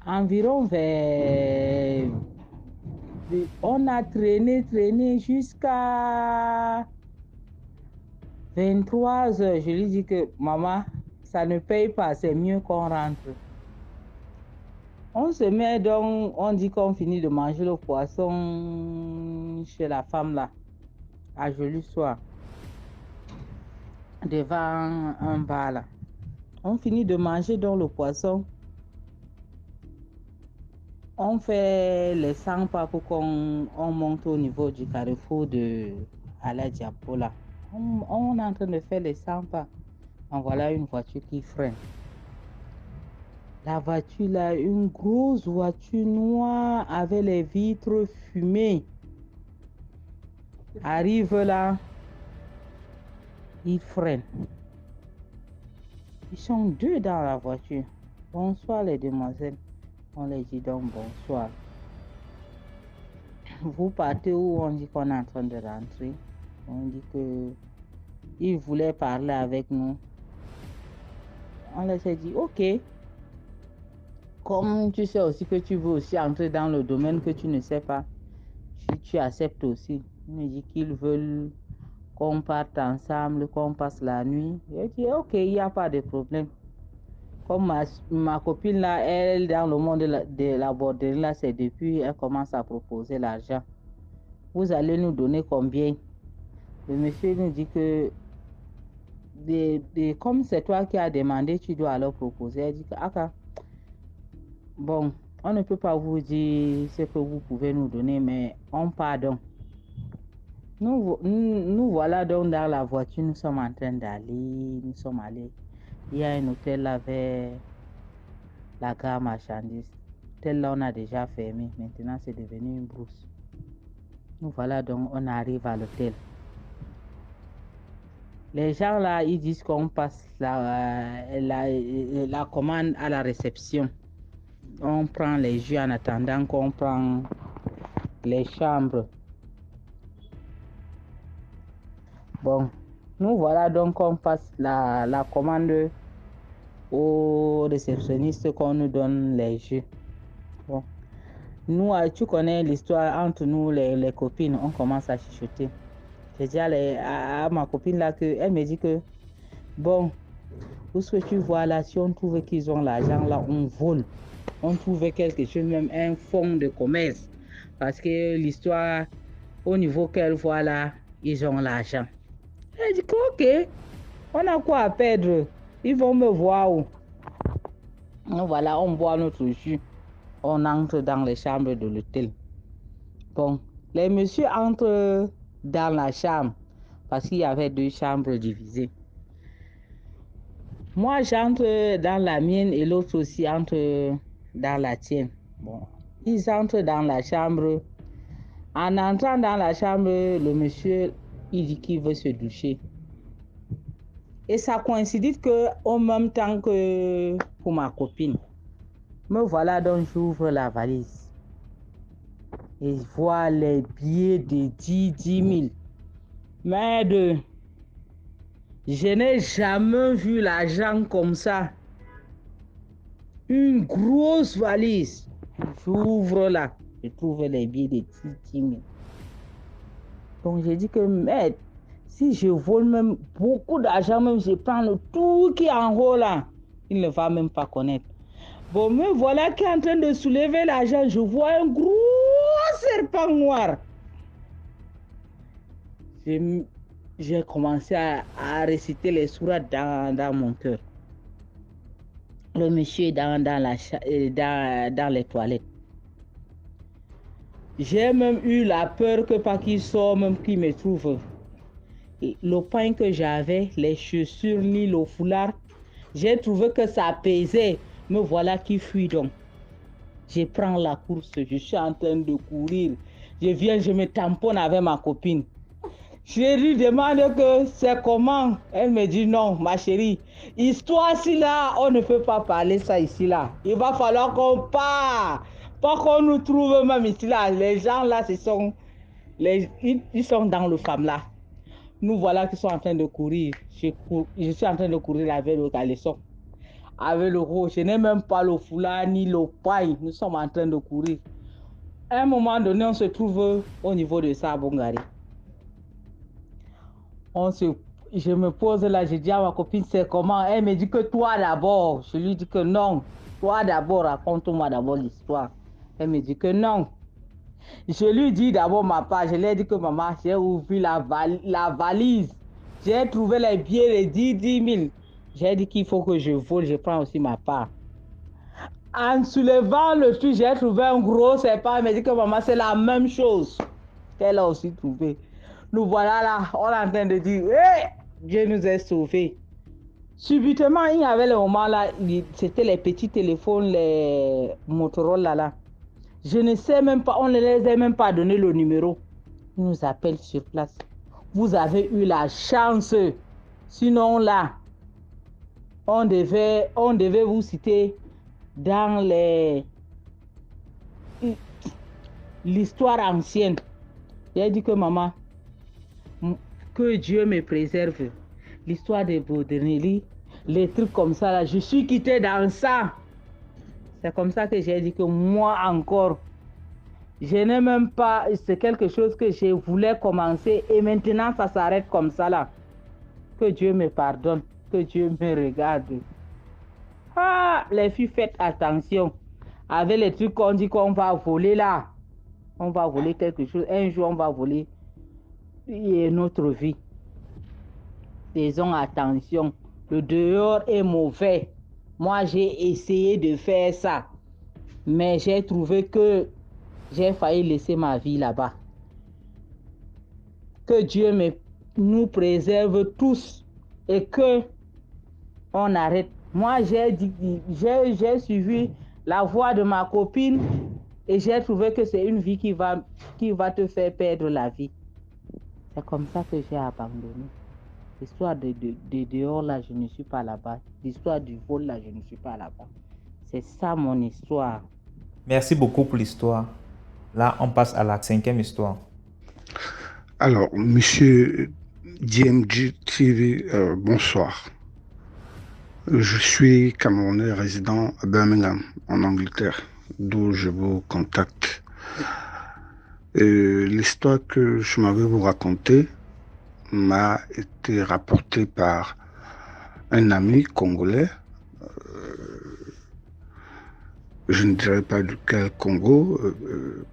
Environ vers... On a traîné jusqu'à 23h. Je lui dis que maman, ça ne paye pas, c'est mieux qu'on rentre. On se met donc, on dit qu'on finit de manger le poisson chez la femme là, à Joli Soir, devant un bar là. On finit de manger donc le poisson. On fait les 100 pas pour qu'on monte au niveau du carrefour de Ala Diapo là. On est en train de faire les 100 pas. En voilà une voiture qui freine. La voiture là, une grosse voiture noire avec les vitres fumées. Arrive là, ils freinent. Ils sont 2 dans la voiture. Bonsoir les demoiselles. On les dit donc bonsoir. Vous partez où? On dit qu'on est en train de rentrer. On dit que ils voulaient parler avec nous. On les a dit ok. Comme tu sais aussi que tu veux aussi entrer dans le domaine que tu ne sais pas, tu acceptes aussi. Ils me disent qu'ils veulent qu'on parte ensemble, qu'on passe la nuit. J'ai dit ok, il n'y a pas de problème. Comme ma copine là, elle dans le monde de la borderie là, c'est depuis elle commence à proposer l'argent. Vous allez nous donner combien? Le monsieur nous dit que comme c'est toi qui as demandé, tu dois alors proposer. Elle dit que ah, bon, on ne peut pas vous dire ce que vous pouvez nous donner, mais on pardonne. Nous voilà donc dans la voiture, nous sommes en train d'aller, nous sommes allés. Il y a un hôtel là vers la gare marchandise. Tel là on a déjà fermé, maintenant c'est devenu une brousse. Nous voilà donc, on arrive à l'hôtel. Les gens là, ils disent qu'on passe la commande à la réception. On prend les jus en attendant qu'on prend les chambres. Bon, nous voilà donc on passe la commande au réceptionniste qu'on nous donne les jus. Bon, nous, tu connais l'histoire entre nous les copines, on commence à chuchoter. J'ai dit à ma copine là elle me dit que bon, tout ce que tu vois là, si on trouve qu'ils ont l'argent là, on vole. On trouve quelque chose, même un fonds de commerce. Parce que l'histoire, au niveau qu'elle voit là, ils ont l'argent. Elle dit que ok, on a quoi à perdre? Ils vont me voir où? Voilà, on boit notre jus. On entre dans les chambres de l'hôtel. Bon, les messieurs entrent dans la chambre parce qu'il y avait 2 chambres divisées. Moi, j'entre dans la mienne et l'autre aussi entre dans la tienne. Bon, ils entrent dans la chambre. En entrant dans la chambre, le monsieur, il dit qu'il veut se doucher. Et ça coïncide qu'en même temps que pour ma copine, me voilà donc j'ouvre la valise et je vois les billets de 10 000. Mais je n'ai jamais vu l'argent comme ça. Une grosse valise. J'ouvre là, je trouve les billets de 10 000. Donc j'ai dit que, mais si je vole même beaucoup d'argent, même je prends le tout qui est en haut là, il ne va même pas connaître. Bon, me voilà qui est en train de soulever l'argent, je vois un gros serpent noir. J'ai commencé à réciter les sourates dans mon cœur. Le monsieur est dans les toilettes. J'ai même eu la peur que pas qu'il sort, même qu'il me trouve. Le pain que j'avais, les chaussures, ni le foulard, j'ai trouvé que ça pesait. Me voilà qui fuit donc. Je prends la course, je suis en train de courir. Je viens, je me tamponne avec ma copine. Je lui demande que c'est comment. Elle me dit non, ma chérie. Histoire-ci là, on ne peut pas parler ça ici là. Il va falloir qu'on parte. Pas qu'on nous trouve même ici là. Les gens là, ils sont dans le femme là. Nous voilà qui sont en train de courir. Je suis en train de courir avec le caleçon. Avec le rouge. Je n'ai même pas le foulard ni le paille. Nous sommes en train de courir. À un moment donné, on se trouve au niveau de Sabongari. Je me pose là, je dis à ma copine, c'est comment? Elle me dit que toi d'abord. Je lui dis que non. Toi d'abord, raconte-moi d'abord l'histoire. Elle me dit que non. Je lui dis d'abord ma part. Je lui ai dit que maman, j'ai ouvert la valise. J'ai trouvé les billets de 10 000. J'ai dit qu'il faut que je vole, je prends aussi ma part. En soulevant le truc, j'ai trouvé un gros serpent. Elle me dit que maman, c'est la même chose qu'elle a aussi trouvé. Nous voilà là, on est en train de dire, hey, Dieu nous a sauvés. Subitement, il y avait le moment là, c'était les petits téléphones, les Motorola là. Je ne sais même pas, on ne les a même pas donné le numéro. Ils nous appellent sur place. Vous avez eu la chance. Sinon là, on devait vous citer dans l'histoire ancienne. J'ai dit que maman, que Dieu me préserve. L'histoire de Baudernelli, les trucs comme ça là, je suis quitté dans ça. C'est comme ça que j'ai dit que moi encore, je n'ai même pas, c'est quelque chose que je voulais commencer et maintenant ça s'arrête comme ça là. Que Dieu me pardonne, que Dieu me regarde. Ah, les filles, faites attention. Avec les trucs qu'on dit qu'on va voler là, on va voler quelque chose. Un jour, on va voler notre vie. Faisons attention. Le dehors est mauvais. Moi, j'ai essayé de faire ça. Mais j'ai trouvé que j'ai failli laisser ma vie là-bas. Que Dieu nous préserve tous et que on arrête. Moi, j'ai suivi la voie de ma copine et j'ai trouvé que c'est une vie qui va te faire perdre la vie. C'est comme ça que j'ai abandonné. L'histoire de dehors, là, je ne suis pas là-bas. L'histoire du vol, là, je ne suis pas là-bas. C'est ça mon histoire. Merci beaucoup pour l'histoire. Là, on passe à la 5e histoire. Alors, monsieur DMG TV, bonsoir. Je suis Camerounais résident à Birmingham, en Angleterre, d'où je vous contacte. L'histoire que je m'avais vous raconter m'a été rapportée par un ami congolais. Je ne dirais pas duquel Congo,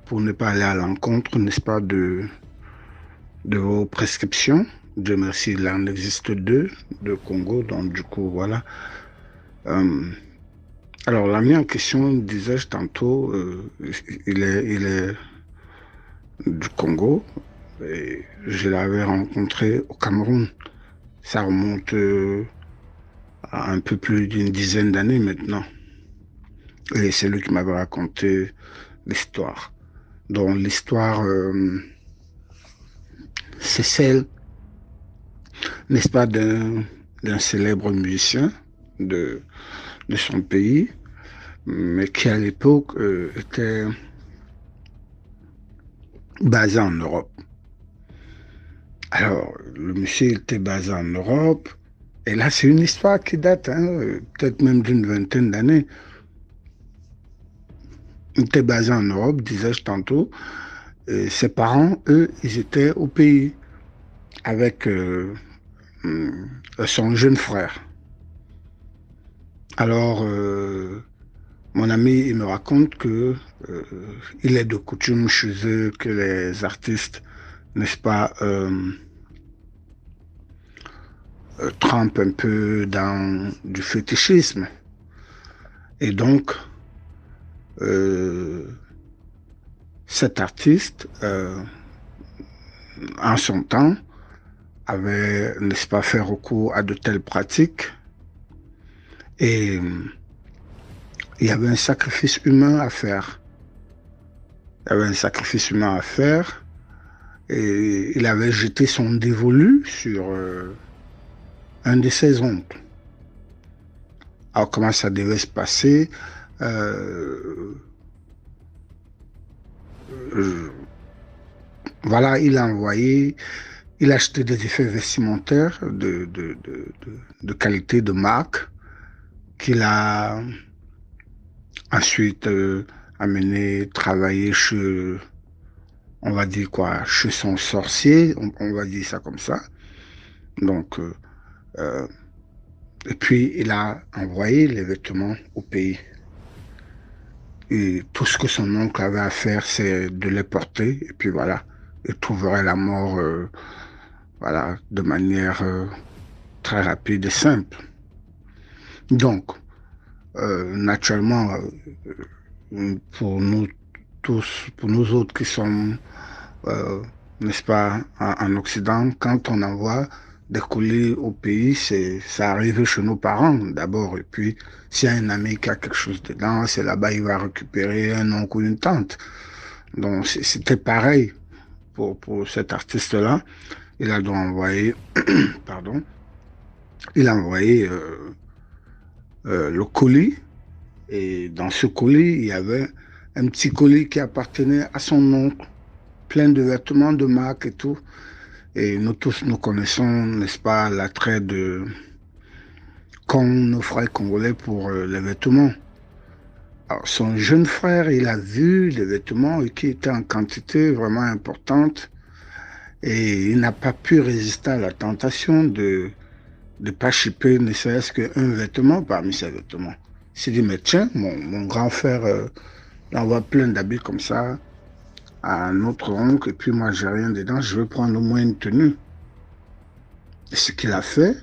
pour ne pas aller à l'encontre, n'est-ce pas, de vos prescriptions. Dieu merci, il en existe 2 de Congo, donc du coup, voilà. Alors, l'ami en question, disais-je tantôt, il est du Congo, et je l'avais rencontré au Cameroun. Ça remonte à un peu plus d'une dizaine d'années maintenant. Et c'est lui qui m'avait raconté l'histoire. Donc, l'histoire, c'est celle, n'est-ce pas, d'un d'un célèbre musicien de son pays, mais qui à l'époque était basé en Europe. Alors, le monsieur était basé en Europe, et là, c'est une histoire qui date, peut-être même d'une vingtaine d'années. Il était basé en Europe, disais-je tantôt. Et ses parents, eux, ils étaient au pays avec son jeune frère. Alors, mon ami, il me raconte que il est de coutume chez eux que les artistes, n'est-ce pas, trempent un peu dans du fétichisme. Et donc, cet artiste, en son temps, avait, n'est-ce pas, fait recours à de telles pratiques. Et il y avait un sacrifice humain à faire. Il y avait un sacrifice humain à faire. Et il avait jeté son dévolu sur un de ses oncles. Alors, comment ça devait se passer? Voilà, il a envoyé, il a acheté des effets vestimentaires de qualité, de marque, qu'il a ensuite amené travailler chez, on va dire quoi, chez son sorcier, on va dire ça comme ça. Donc, et puis il a envoyé les vêtements au pays. Et tout ce que son oncle avait à faire, c'est de les porter, et puis voilà, il trouverait la mort, voilà, de manière très rapide et simple. Donc, naturellement, pour nous tous, pour nous autres qui sommes, n'est-ce pas, en Occident, quand on envoie des colis au pays, ça arrive chez nos parents d'abord, et puis s'il y a un ami qui a quelque chose dedans, c'est là-bas il va récupérer un oncle ou une tante. Donc c'était pareil pour cet artiste-là. Il a donc envoyé, pardon, il a envoyé le colis, et dans ce colis, il y avait un petit colis qui appartenait à son oncle, plein de vêtements de marque et tout. Et nous tous, nous connaissons, n'est-ce pas, l'attrait qu'ont nos frères congolais pour les vêtements. Alors, son jeune frère, il a vu les vêtements qui étaient en quantité vraiment importante, et il n'a pas pu résister à la tentation de ne pas shipper ne serait-ce qu'un vêtement parmi ces vêtements. Il s'est dit, mais tiens, mon grand frère il envoie plein d'habits comme ça à notre oncle, et puis moi j'ai rien dedans, je vais prendre au moins une tenue. Et ce qu'il a fait,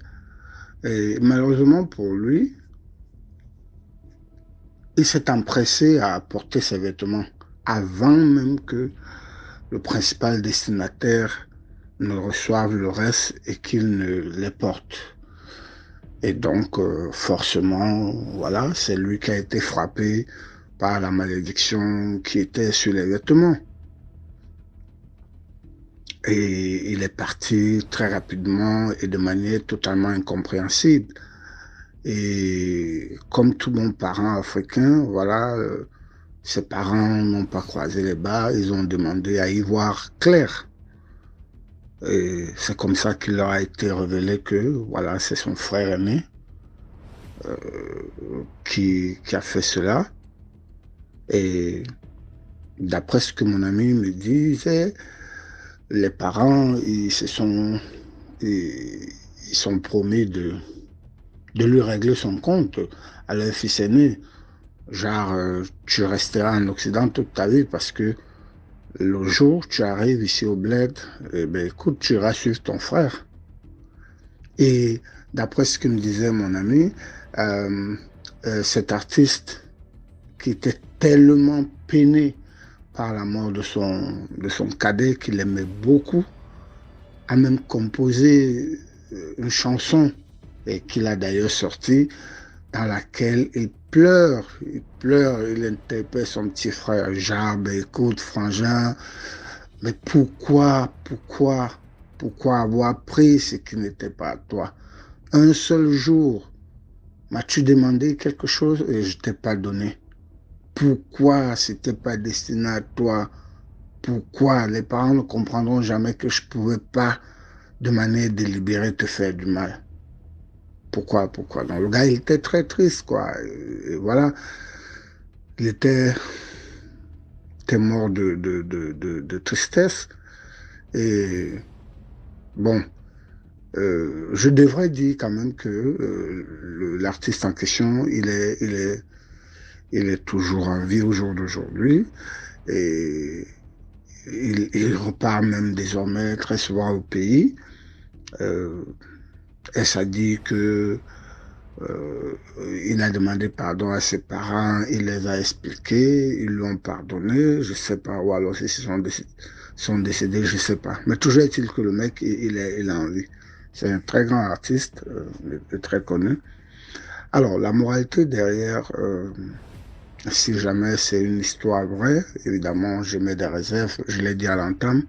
et malheureusement pour lui, il s'est empressé à porter ses vêtements avant même que le principal destinataire ne reçoive le reste et qu'il ne les porte. Et donc, forcément, voilà, c'est lui qui a été frappé par la malédiction qui était sur les vêtements. Et il est parti très rapidement et de manière totalement incompréhensible. Et comme tout bon parent africain, voilà, ses parents n'ont pas croisé les bras, ils ont demandé à y voir clair. Et c'est comme ça qu'il leur a été révélé que, voilà, c'est son frère aîné qui a fait cela. Et d'après ce que mon ami me disait, les parents, ils sont promis de lui régler son compte à leur fils aîné. Genre, tu resteras en Occident toute ta vie parce que le jour où tu arrives ici au bled, eh ben, écoute, tu iras suivre ton frère. Et d'après ce que me disait mon ami, cet artiste qui était tellement peiné par la mort de son cadet qu'il aimait beaucoup, a même composé une chanson et qu'il a d'ailleurs sortie dans laquelle il pleure, il interpelle son petit frère, genre, ben, écoute, frangin, mais pourquoi avoir pris ce qui n'était pas à toi? Un seul jour, m'as-tu demandé quelque chose et je t'ai pas donné? Pourquoi c'était pas destiné à toi? Pourquoi? Les parents ne comprendront jamais que je pouvais pas, de manière délibérée, te faire du mal. Pourquoi? Donc, le gars, il était très triste, quoi. Et voilà. Il était mort de tristesse. Et bon, je devrais dire quand même que l'artiste en question, il est toujours en vie au jour d'aujourd'hui. Et il repart même désormais très souvent au pays. Euh, et ça dit que il a demandé pardon à ses parents, il les a expliqués, ils lui ont pardonné, je sais pas, ou alors s'ils sont décédés, je sais pas. Mais toujours est-il que le mec, il est en vie. C'est un très grand artiste, très connu. Alors, la moralité derrière, si jamais c'est une histoire vraie, évidemment, je mets des réserves, je l'ai dit à l'entame,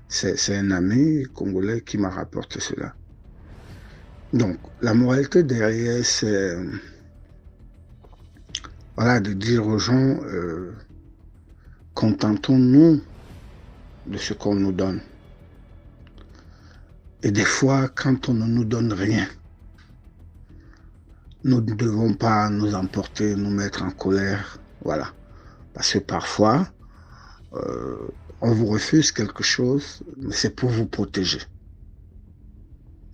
c'est un ami congolais qui m'a rapporté cela. Donc, la moralité derrière, c'est voilà, de dire aux gens, contentons-nous de ce qu'on nous donne. Et des fois, quand on ne nous donne rien, nous ne devons pas nous emporter, nous mettre en colère. Voilà. Parce que parfois, on vous refuse quelque chose, mais c'est pour vous protéger.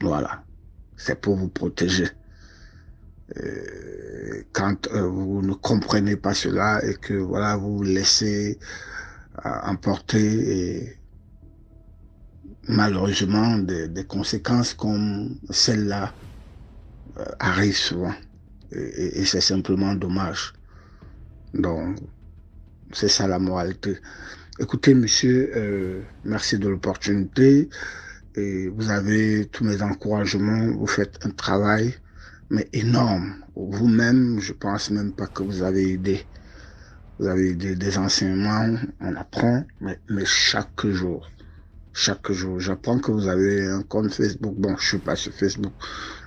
Voilà. C'est pour vous protéger. Quand vous ne comprenez pas cela et que voilà, vous vous laissez emporter et malheureusement des conséquences comme celle-là arrivent souvent et c'est simplement dommage. Donc c'est ça la moralité. Écoutez monsieur, merci de l'opportunité et vous avez tous mes encouragements, vous faites un travail mais énorme. Vous-même, je pense même pas que vous avez aidé. Vous avez des enseignements, on apprend, mais chaque jour. Chaque jour. J'apprends que vous avez un compte Facebook. Bon, je suis pas sur Facebook.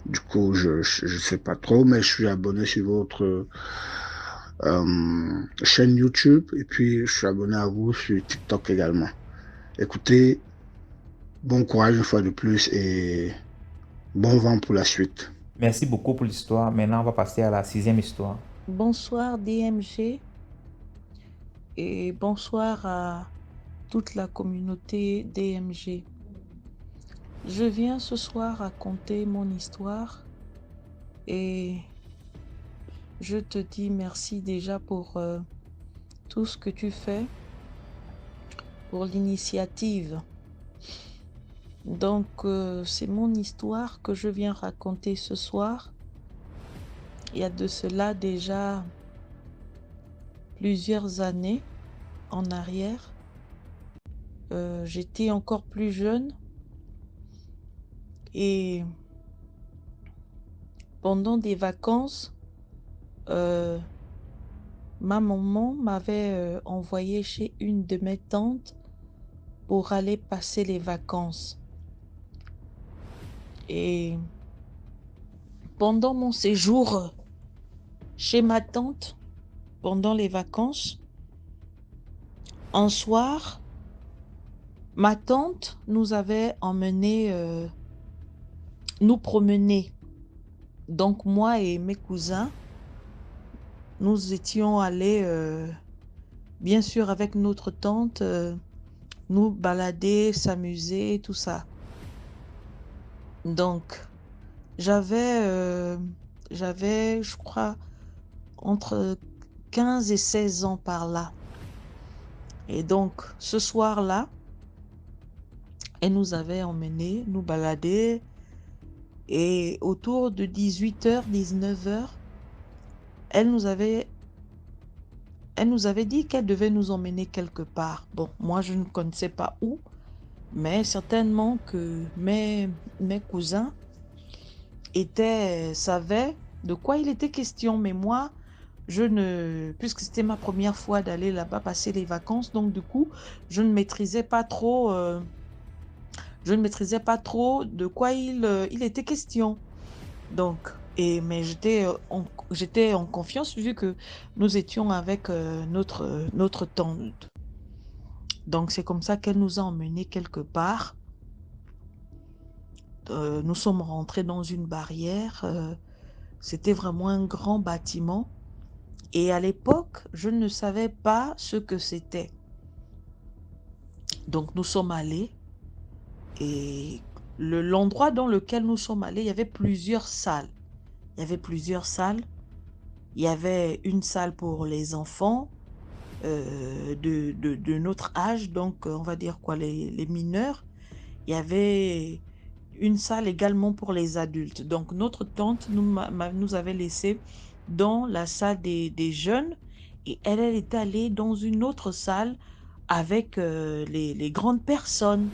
Du coup, je sais pas trop, mais je suis abonné sur votre chaîne YouTube et puis je suis abonné à vous sur TikTok également. Écoutez, bon courage une fois de plus et bon vent pour la suite. Merci beaucoup pour l'histoire. Maintenant, on va passer à la 6e histoire. Bonsoir DMG et bonsoir à toute la communauté DMG. Je viens ce soir raconter mon histoire et je te dis merci déjà pour tout ce que tu fais, pour l'initiative. Donc c'est mon histoire que je viens raconter ce soir. Il y a de cela déjà plusieurs années en arrière. J'étais encore plus jeune et pendant des vacances, ma maman m'avait envoyé chez une de mes tantes pour aller passer les vacances. Et pendant mon séjour chez ma tante, pendant les vacances, un soir, ma tante nous avait emmenés nous promener. Donc moi et mes cousins, nous étions allés, bien sûr avec notre tante, nous balader, s'amuser, tout ça. Donc, j'avais, je crois, entre 15 et 16 ans par là. Et donc, ce soir-là, elle nous avait emmenés, nous balader. Et autour de 18h, 19h, elle nous avait dit qu'elle devait nous emmener quelque part. Bon, moi, je ne connaissais pas où, mais certainement que mes cousins savaient de quoi il était question. Mais moi, puisque c'était ma première fois d'aller là-bas passer les vacances, donc du coup, je ne maîtrisais pas trop de quoi il était question. Donc, mais j'étais en confiance vu que nous étions avec notre tante. Donc, c'est comme ça qu'elle nous a emmenés quelque part. Nous sommes rentrés dans une barrière. C'était vraiment un grand bâtiment. Et à l'époque, je ne savais pas ce que c'était. Donc, nous sommes allés. Et l'endroit dans lequel nous sommes allés, il y avait plusieurs salles. Il y avait plusieurs salles. Il y avait une salle pour les enfants de notre âge, donc on va dire quoi, les mineurs. Il y avait une salle également pour les adultes. Donc notre tante nous avait laissé dans la salle des jeunes et elle était allée dans une autre salle avec les grandes personnes.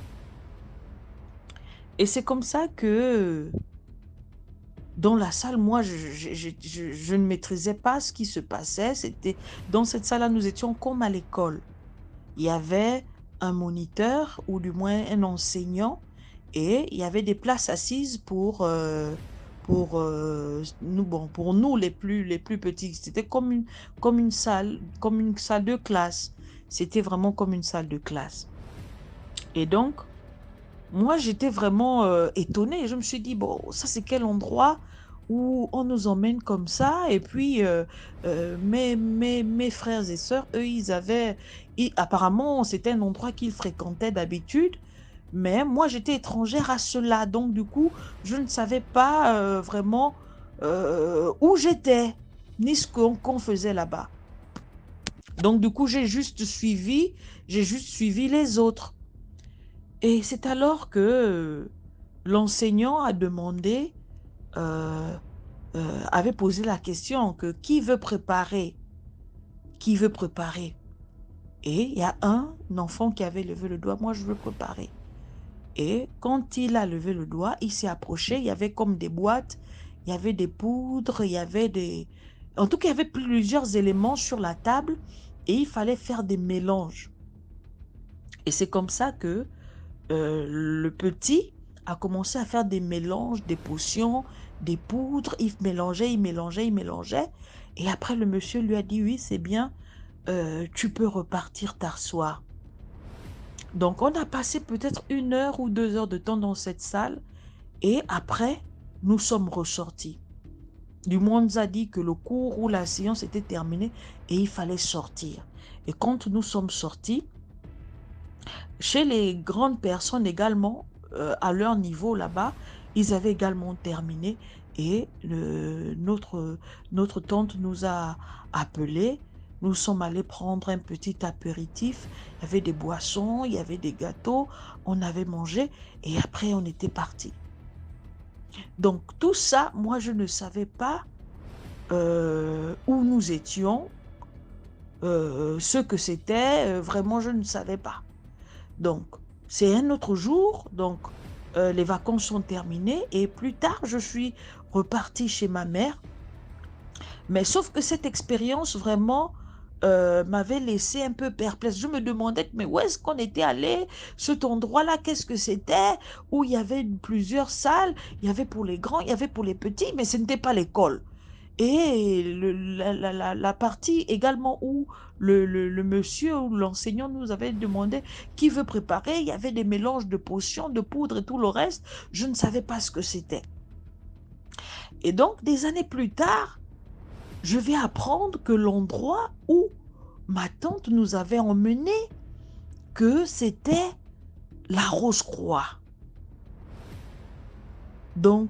Et c'est comme ça que dans la salle, moi, je ne maîtrisais pas ce qui se passait. Dans cette salle-là, nous étions comme à l'école. Il y avait un moniteur, ou du moins un enseignant, et il y avait des places assises pour nous les plus petits. C'était comme une salle de classe. C'était vraiment comme une salle de classe. Et donc, moi, j'étais vraiment étonnée. Je me suis dit, bon, ça, c'est quel endroit où on nous emmène comme ça? Et puis, mes frères et sœurs, eux, apparemment, c'était un endroit qu'ils fréquentaient d'habitude. Mais moi, j'étais étrangère à cela. Donc, du coup, je ne savais pas vraiment où j'étais, ni ce qu'on faisait là-bas. Donc, du coup, j'ai juste suivi les autres. Et c'est alors que l'enseignant a demandé, avait posé la question que qui veut préparer? Qui veut préparer? Et il y a un enfant qui avait levé le doigt, moi je veux préparer. Et quand il a levé le doigt, il s'est approché, il y avait comme des boîtes, il y avait des poudres, il y avait des... En tout cas, il y avait plusieurs éléments sur la table et il fallait faire des mélanges. Et c'est comme ça que le petit a commencé à faire des mélanges, des potions, des poudres. Il mélangeait. Et après, le monsieur lui a dit, oui, c'est bien, tu peux repartir t'asseoir. Donc, on a passé peut-être 1 heure ou 2 heures de temps dans cette salle. Et après, nous sommes ressortis. Du moins, on nous a dit que le cours ou la séance était terminée et il fallait sortir. Et quand nous sommes sortis, chez les grandes personnes également, à leur niveau là-bas, ils avaient également terminé et notre tante nous a appelés. Nous sommes allés prendre un petit apéritif. Il y avait des boissons, il y avait des gâteaux, on avait mangé et après on était partis. Donc tout ça, moi je ne savais pas où nous étions, ce que c'était, vraiment je ne savais pas. Donc, c'est un autre jour, donc les vacances sont terminées et plus tard, je suis repartie chez ma mère. Mais sauf que cette expérience vraiment m'avait laissé un peu perplexe. Je me demandais, mais où est-ce qu'on était allé? Cet endroit-là, qu'est-ce que c'était? Où il y avait plusieurs salles, il y avait pour les grands, il y avait pour les petits, mais ce n'était pas l'école. Et la partie également où le monsieur ou l'enseignant nous avait demandé qui veut préparer, il y avait des mélanges de potions, de poudre et tout le reste. Je ne savais pas ce que c'était. Et donc, des années plus tard, je vais apprendre que l'endroit où ma tante nous avait emmenés, que c'était la Rose-Croix. Donc,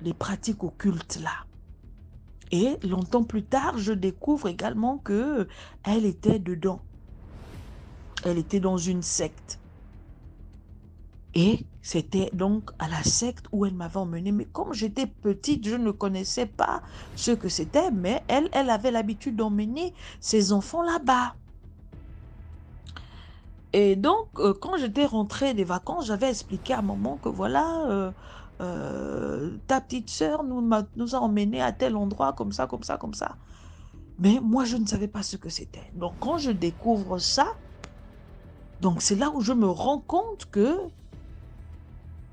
les pratiques occultes là. Et longtemps plus tard, je découvre également qu'elle était dedans. Elle était dans une secte. Et c'était donc à la secte où elle m'avait emmenée. Mais comme j'étais petite, je ne connaissais pas ce que c'était. Mais elle avait l'habitude d'emmener ses enfants là-bas. Et donc, quand j'étais rentrée des vacances, j'avais expliqué à maman que voilà... ta petite sœur nous a emmenés à tel endroit, comme ça. Mais moi, je ne savais pas ce que c'était. Donc, quand je découvre ça, donc c'est là où je me rends compte que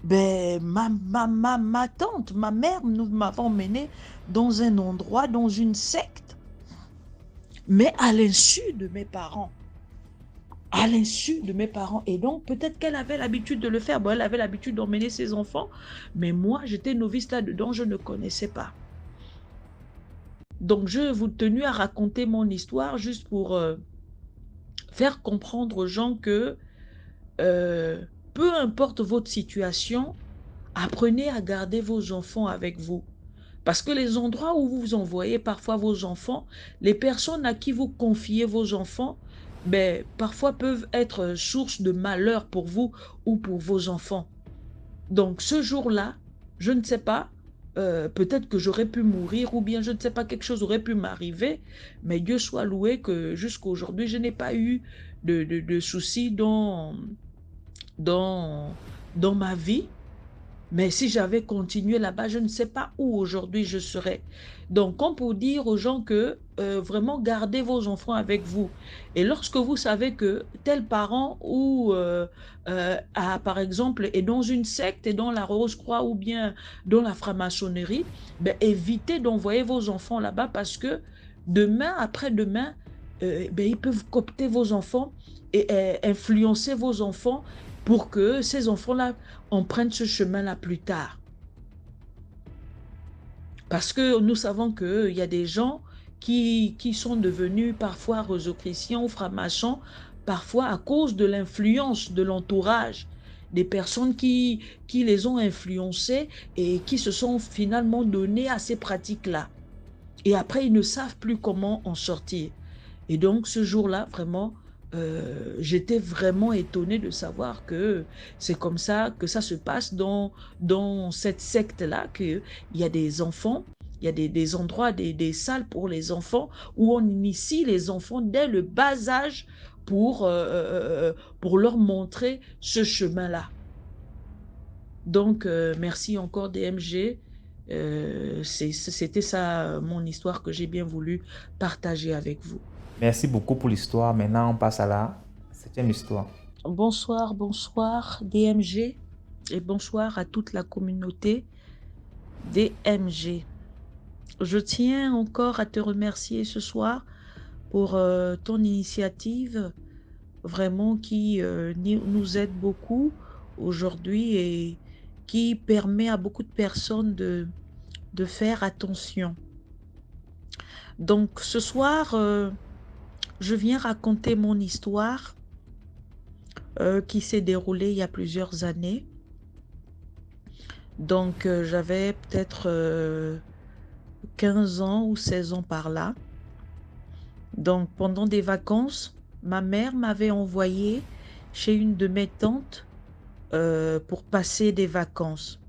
Ben, ma tante, ma mère, nous m'avons emmené dans un endroit, dans une secte, mais à l'insu de mes parents. À l'insu de mes parents. Et donc, peut-être qu'elle avait l'habitude de le faire. Bon, elle avait l'habitude d'emmener ses enfants, mais moi, j'étais novice là-dedans, je ne connaissais pas. Donc, je vous tenais à raconter mon histoire juste pour faire comprendre aux gens que euh, peu importe votre situation, apprenez à garder vos enfants avec vous. Parce que les endroits où vous envoyez parfois vos enfants, les personnes à qui vous confiez vos enfants, ben, parfois peuvent être source de malheur pour vous ou pour vos enfants. Donc ce jour-là, je ne sais pas, peut-être que j'aurais pu mourir ou bien je ne sais pas, quelque chose aurait pu m'arriver, mais Dieu soit loué que jusqu'à aujourd'hui, je n'ai pas eu de soucis dans, dans ma vie. Mais si j'avais continué là-bas, je ne sais pas où aujourd'hui je serais. Donc, comme pour dire aux gens que vraiment gardez vos enfants avec vous. Et lorsque vous savez que tel parent ou par exemple, est dans une secte, est dans la Rose-Croix ou bien dans la franc-maçonnerie, ben, évitez d'envoyer vos enfants là-bas parce que demain, après-demain, ben, ils peuvent coopter vos enfants et influencer vos enfants pour que ces enfants-là empruntent ce chemin-là plus tard. Parce que nous savons qu'il y a des gens qui sont devenus parfois réseau-chrétiens ou francs-maçons, parfois à cause de l'influence de l'entourage, des personnes qui les ont influencés et qui se sont finalement donnés à ces pratiques-là. Et après, ils ne savent plus comment en sortir. Et donc, ce jour-là, vraiment, j'étais vraiment étonnée de savoir que c'est comme ça que ça se passe dans cette secte-là, qu'il y a des enfants, il y a des endroits, des salles pour les enfants où on initie les enfants dès le bas âge pour leur montrer ce chemin-là. Donc, merci encore DMG. C'était ça mon histoire que j'ai bien voulu partager avec vous. Merci beaucoup pour l'histoire. Maintenant, on passe à la septième histoire. Bonsoir, bonsoir DMG et bonsoir à toute la communauté DMG. Je tiens encore à te remercier ce soir pour ton initiative vraiment qui nous aide beaucoup aujourd'hui et qui permet à beaucoup de personnes de faire attention. Donc ce soir, je viens raconter mon histoire qui s'est déroulée il y a plusieurs années. Donc j'avais peut-être 15 ans ou 16 ans par là. Donc pendant des vacances, ma mère m'avait envoyé chez une de mes tantes pour passer des vacances.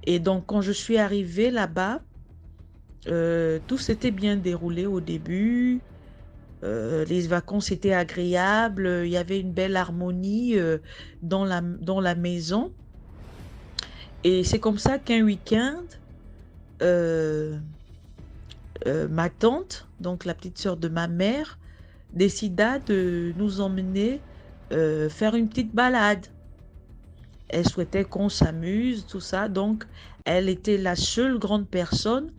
Et donc quand je suis arrivée là-bas, tout s'était bien déroulé au début. Les vacances étaient agréables, il y avait une belle harmonie dans la maison. Et c'est comme ça qu'un week-end, ma tante, donc la petite sœur de ma mère, décida de nous emmener faire une petite balade. Elle souhaitait qu'on s'amuse, tout ça. Donc, elle était la seule grande personne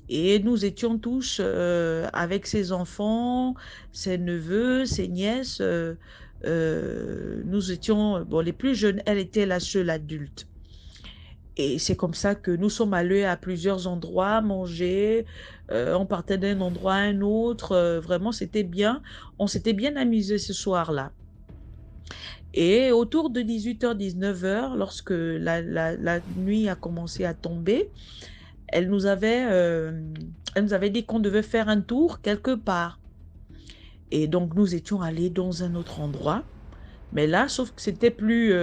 et nous étions tous avec ses enfants, ses neveux, ses nièces. Nous étions, bon, les plus jeunes, elle était la seule adulte. Et c'est comme ça que nous sommes allés à plusieurs endroits manger. On partait d'un endroit à un autre. Vraiment, c'était bien. On s'était bien amusé ce soir-là. Et autour de 18h, 19h, lorsque la nuit a commencé à tomber, elle nous avait dit qu'on devait faire un tour quelque part. Et donc, nous étions allés dans un autre endroit. Mais là, sauf que c'était plus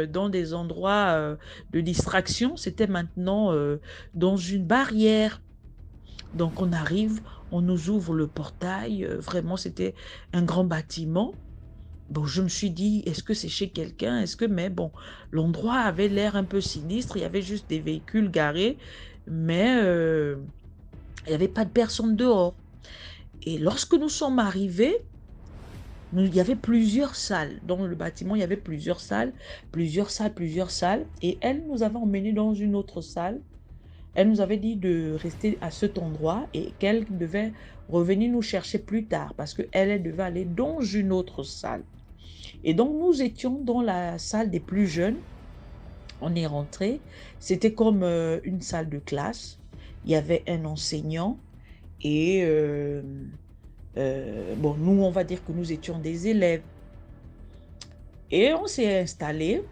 dans des endroits de distraction, c'était maintenant dans une barrière. Donc, on arrive, on nous ouvre le portail. Vraiment, c'était un grand bâtiment. Bon, je me suis dit, est-ce que c'est chez quelqu'un? Est-ce que, mais bon, l'endroit avait l'air un peu sinistre. Il y avait juste des véhicules garés, mais il n'y avait pas de personne dehors. Et lorsque nous sommes arrivés, il y avait plusieurs salles. Dans le bâtiment, il y avait plusieurs salles. Et elle nous avait emmenés dans une autre salle. Elle nous avait dit de rester à cet endroit et qu'elle devait revenir nous chercher plus tard parce qu'elle devait aller dans une autre salle. Et donc, nous étions dans la salle des plus jeunes. On est rentré. C'était comme une salle de classe. Il y avait un enseignant et bon, nous, on va dire que nous étions des élèves. Et on s'est installé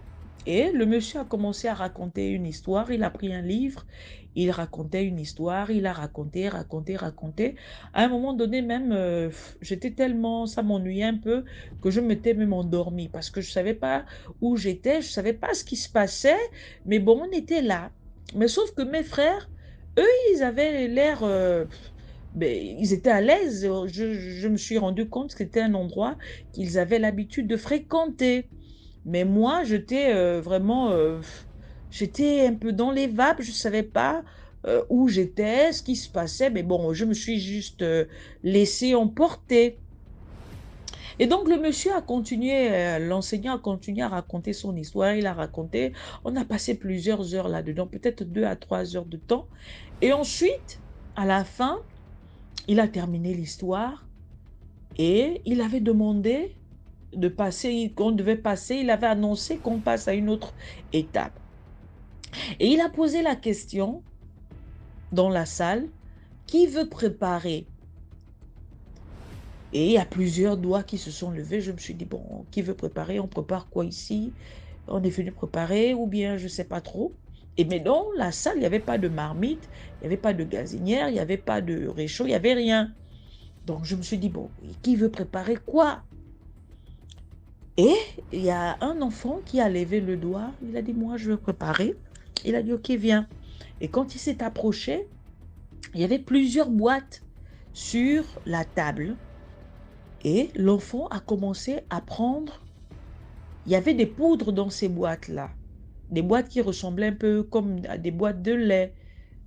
et le monsieur a commencé à raconter une histoire. Il a pris un livre, il racontait une histoire, il a raconté. À un moment donné, même, j'étais tellement, ça m'ennuyait un peu que je m'étais même endormie parce que je ne savais pas où j'étais, je ne savais pas ce qui se passait, mais bon, on était là. Mais sauf que mes frères, eux, ils avaient l'air, ben, ils étaient à l'aise. Je me suis rendu compte que c'était un endroit qu'ils avaient l'habitude de fréquenter. Mais moi, j'étais vraiment, j'étais un peu dans les vapes, je ne savais pas où j'étais, ce qui se passait, mais bon, je me suis juste laissée emporter. Et donc, le monsieur a continué, l'enseignant a continué à raconter son histoire, il a raconté, on a passé plusieurs heures là-dedans, peut-être 2 à 3 heures de temps. Et ensuite, à la fin, il a terminé l'histoire et il avait demandé de passer, qu'on devait passer, il avait annoncé qu'on passe à une autre étape. Et il a posé la question dans la salle, qui veut préparer? Et il y a plusieurs doigts qui se sont levés. Je me suis dit, bon, qui veut préparer? On prépare quoi ici? On est venu préparer ou bien je ne sais pas trop. Et mais dans la salle, il n'y avait pas de marmite, il n'y avait pas de gazinière, il n'y avait pas de réchaud, il n'y avait rien. Donc je me suis dit, bon, qui veut préparer quoi? Et il y a un enfant qui a levé le doigt, il a dit, moi je veux préparer. Il a dit, ok, viens. Et quand il s'est approché, il y avait plusieurs boîtes sur la table. Et l'enfant a commencé à prendre, il y avait des poudres dans ces boîtes-là. Des boîtes qui ressemblaient un peu comme à des boîtes de lait.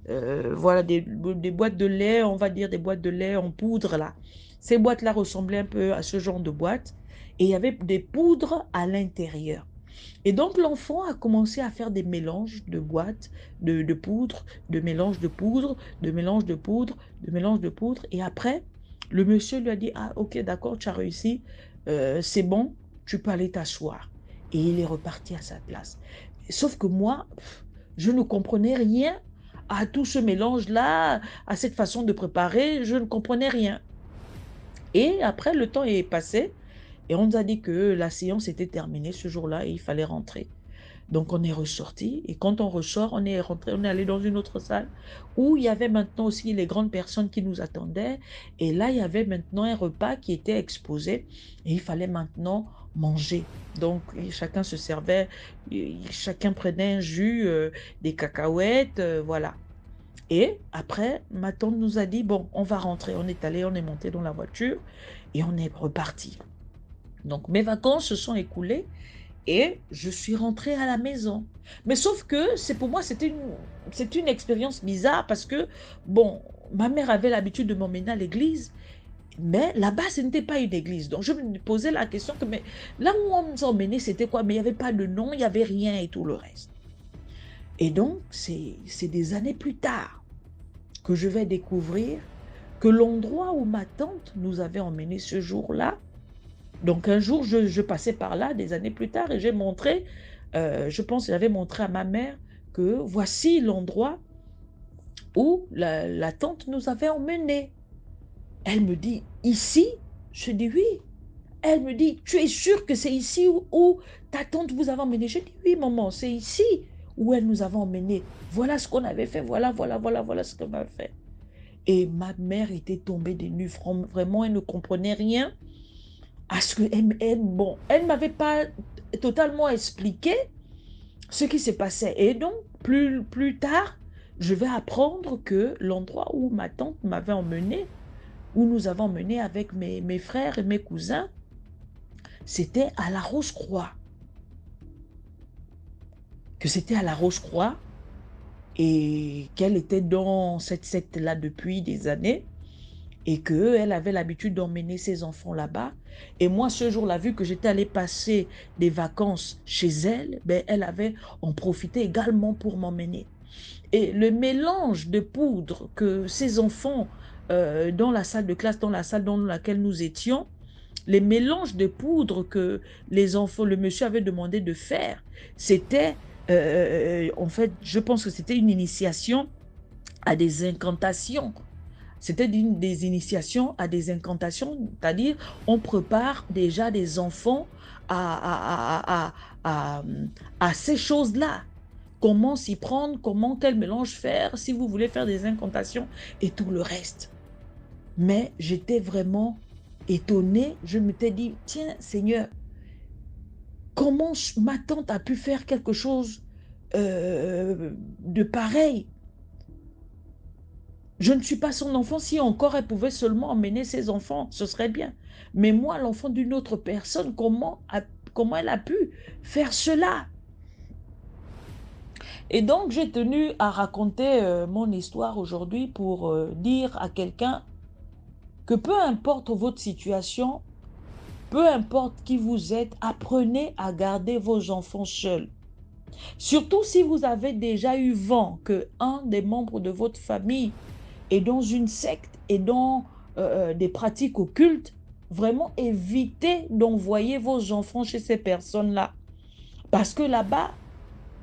Voilà, des boîtes de lait, on va dire des boîtes de lait en poudre là. Ces boîtes-là ressemblaient un peu à ce genre de boîtes. Et il y avait des poudres à l'intérieur. Et donc, l'enfant a commencé à faire des mélanges de boîtes, de poudre, de mélange de poudre, de mélange de poudre, de mélange de poudre. Et après, le monsieur lui a dit, ah, ok, d'accord, tu as réussi, c'est bon, tu peux aller t'asseoir. Et il est reparti à sa place. Sauf que moi, je ne comprenais rien à tout ce mélange-là, à cette façon de préparer, je ne comprenais rien. Et après, le temps est passé et on nous a dit que la séance était terminée ce jour-là et il fallait rentrer. Donc, on est ressorti et quand on ressort, on est rentré, on est allé dans une autre salle où il y avait maintenant aussi les grandes personnes qui nous attendaient. Et là, il y avait maintenant un repas qui était exposé et il fallait maintenant manger. Donc, chacun se servait, chacun prenait un jus, des cacahuètes, voilà. Et après, ma tante nous a dit, bon, on va rentrer. On est allé, on est monté dans la voiture et on est reparti. Donc, mes vacances se sont écoulées et je suis rentrée à la maison. Mais sauf que pour moi, c'est une expérience bizarre parce que, bon, ma mère avait l'habitude de m'emmener à l'église, mais là-bas, ce n'était pas une église. Donc, je me posais la question que, mais là où on nous emmenait, c'était quoi? Mais il n'y avait pas de nom, il n'y avait rien et tout le reste. Et donc, c'est des années plus tard que je vais découvrir que l'endroit où ma tante nous avait emmenés ce jour-là, donc un jour, je passais par là des années plus tard et j'ai montré, je pense que j'avais montré à ma mère que voici l'endroit où la tante nous avait emmenés. Elle me dit, ici? Je dis oui. Elle me dit, tu es sûre que c'est ici où ta tante vous avait emmené? Je dis oui, maman, c'est ici où elle nous avait emmenés. Voilà ce qu'on avait fait, voilà ce qu'on avait fait. Et ma mère était tombée des nues, vraiment, elle ne comprenait rien. À ce que bon, elle ne m'avait pas totalement expliqué ce qui se passait. Et donc, plus tard, je vais apprendre que l'endroit où ma tante m'avait emmené, où nous avons emmené avec mes frères et mes cousins, c'était à la Rose-Croix. Que c'était à la Rose-Croix et qu'elle était dans cette secte-là depuis des années. et qu'elle avait l'habitude d'emmener ses enfants là-bas. Et moi, ce jour-là, vu que j'étais allée passer des vacances chez elle, ben, elle avait en profité également pour m'emmener. Et le mélange de poudre que ces enfants, dans la salle de classe, dans la salle dans laquelle nous étions, les mélanges de poudre que les enfants, le monsieur avait demandé de faire, c'était, en fait, je pense que c'était une initiation à des incantations. C'était des initiations à des incantations, c'est-à-dire on prépare déjà des enfants à ces choses-là. Comment s'y prendre, comment, quel mélange faire, si vous voulez faire des incantations et tout le reste. Mais j'étais vraiment étonnée. Je m'étais dit, tiens, Seigneur, comment ma tante a pu faire quelque chose de pareil? Je ne suis pas son enfant. Si encore elle pouvait seulement emmener ses enfants, ce serait bien. Mais moi, l'enfant d'une autre personne, comment elle a pu faire cela? Et donc, j'ai tenu à raconter mon histoire aujourd'hui pour dire à quelqu'un que peu importe votre situation, peu importe qui vous êtes, apprenez à garder vos enfants seuls. Surtout si vous avez déjà eu vent que un des membres de votre famille est dans une secte et dans des pratiques occultes, vraiment évitez d'envoyer vos enfants chez ces personnes-là. Parce que là-bas,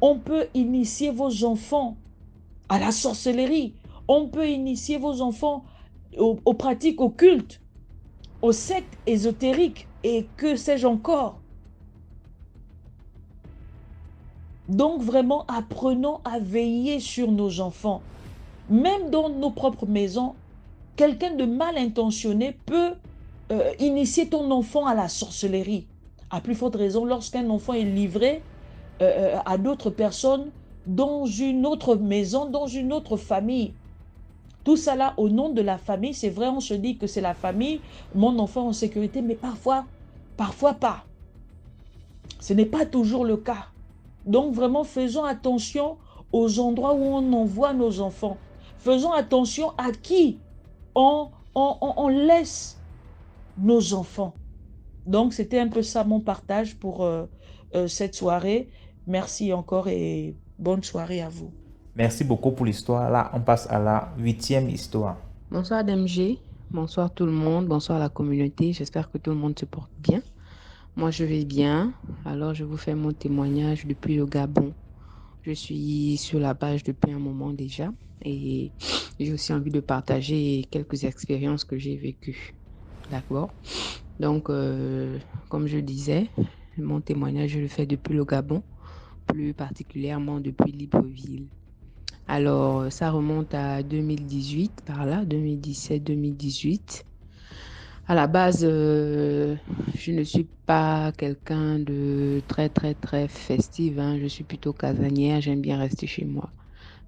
on peut initier vos enfants à la sorcellerie. On peut initier vos enfants aux pratiques occultes, aux sectes ésotériques et que sais-je encore. Donc vraiment, apprenons à veiller sur nos enfants. Même dans nos propres maisons, quelqu'un de mal intentionné peut initier ton enfant à la sorcellerie. À plus forte raison, lorsqu'un enfant est livré à d'autres personnes dans une autre maison, dans une autre famille. Tout ça là, au nom de la famille, c'est vrai, on se dit que c'est la famille, mon enfant en sécurité, mais parfois pas. Ce n'est pas toujours le cas. Donc vraiment, faisons attention aux endroits où on envoie nos enfants. Faisons attention à qui on laisse nos enfants. Donc, c'était un peu ça mon partage pour cette soirée. Merci encore et bonne soirée à vous. Merci beaucoup pour l'histoire. Là, on passe à la 8e histoire. Bonsoir DMG, bonsoir tout le monde, bonsoir la communauté. J'espère que tout le monde se porte bien. Moi, je vais bien. Alors, je vous fais mon témoignage depuis le Gabon. Je suis sur la page depuis un moment déjà et j'ai aussi envie de partager quelques expériences que j'ai vécues. D'accord? Donc, comme je disais, mon témoignage, je le fais depuis le Gabon, plus particulièrement depuis Libreville. Alors, ça remonte à 2018, par là, 2017-2018. À la base, je ne suis pas quelqu'un de très festive, hein. Je suis plutôt casanière, j'aime bien rester chez moi.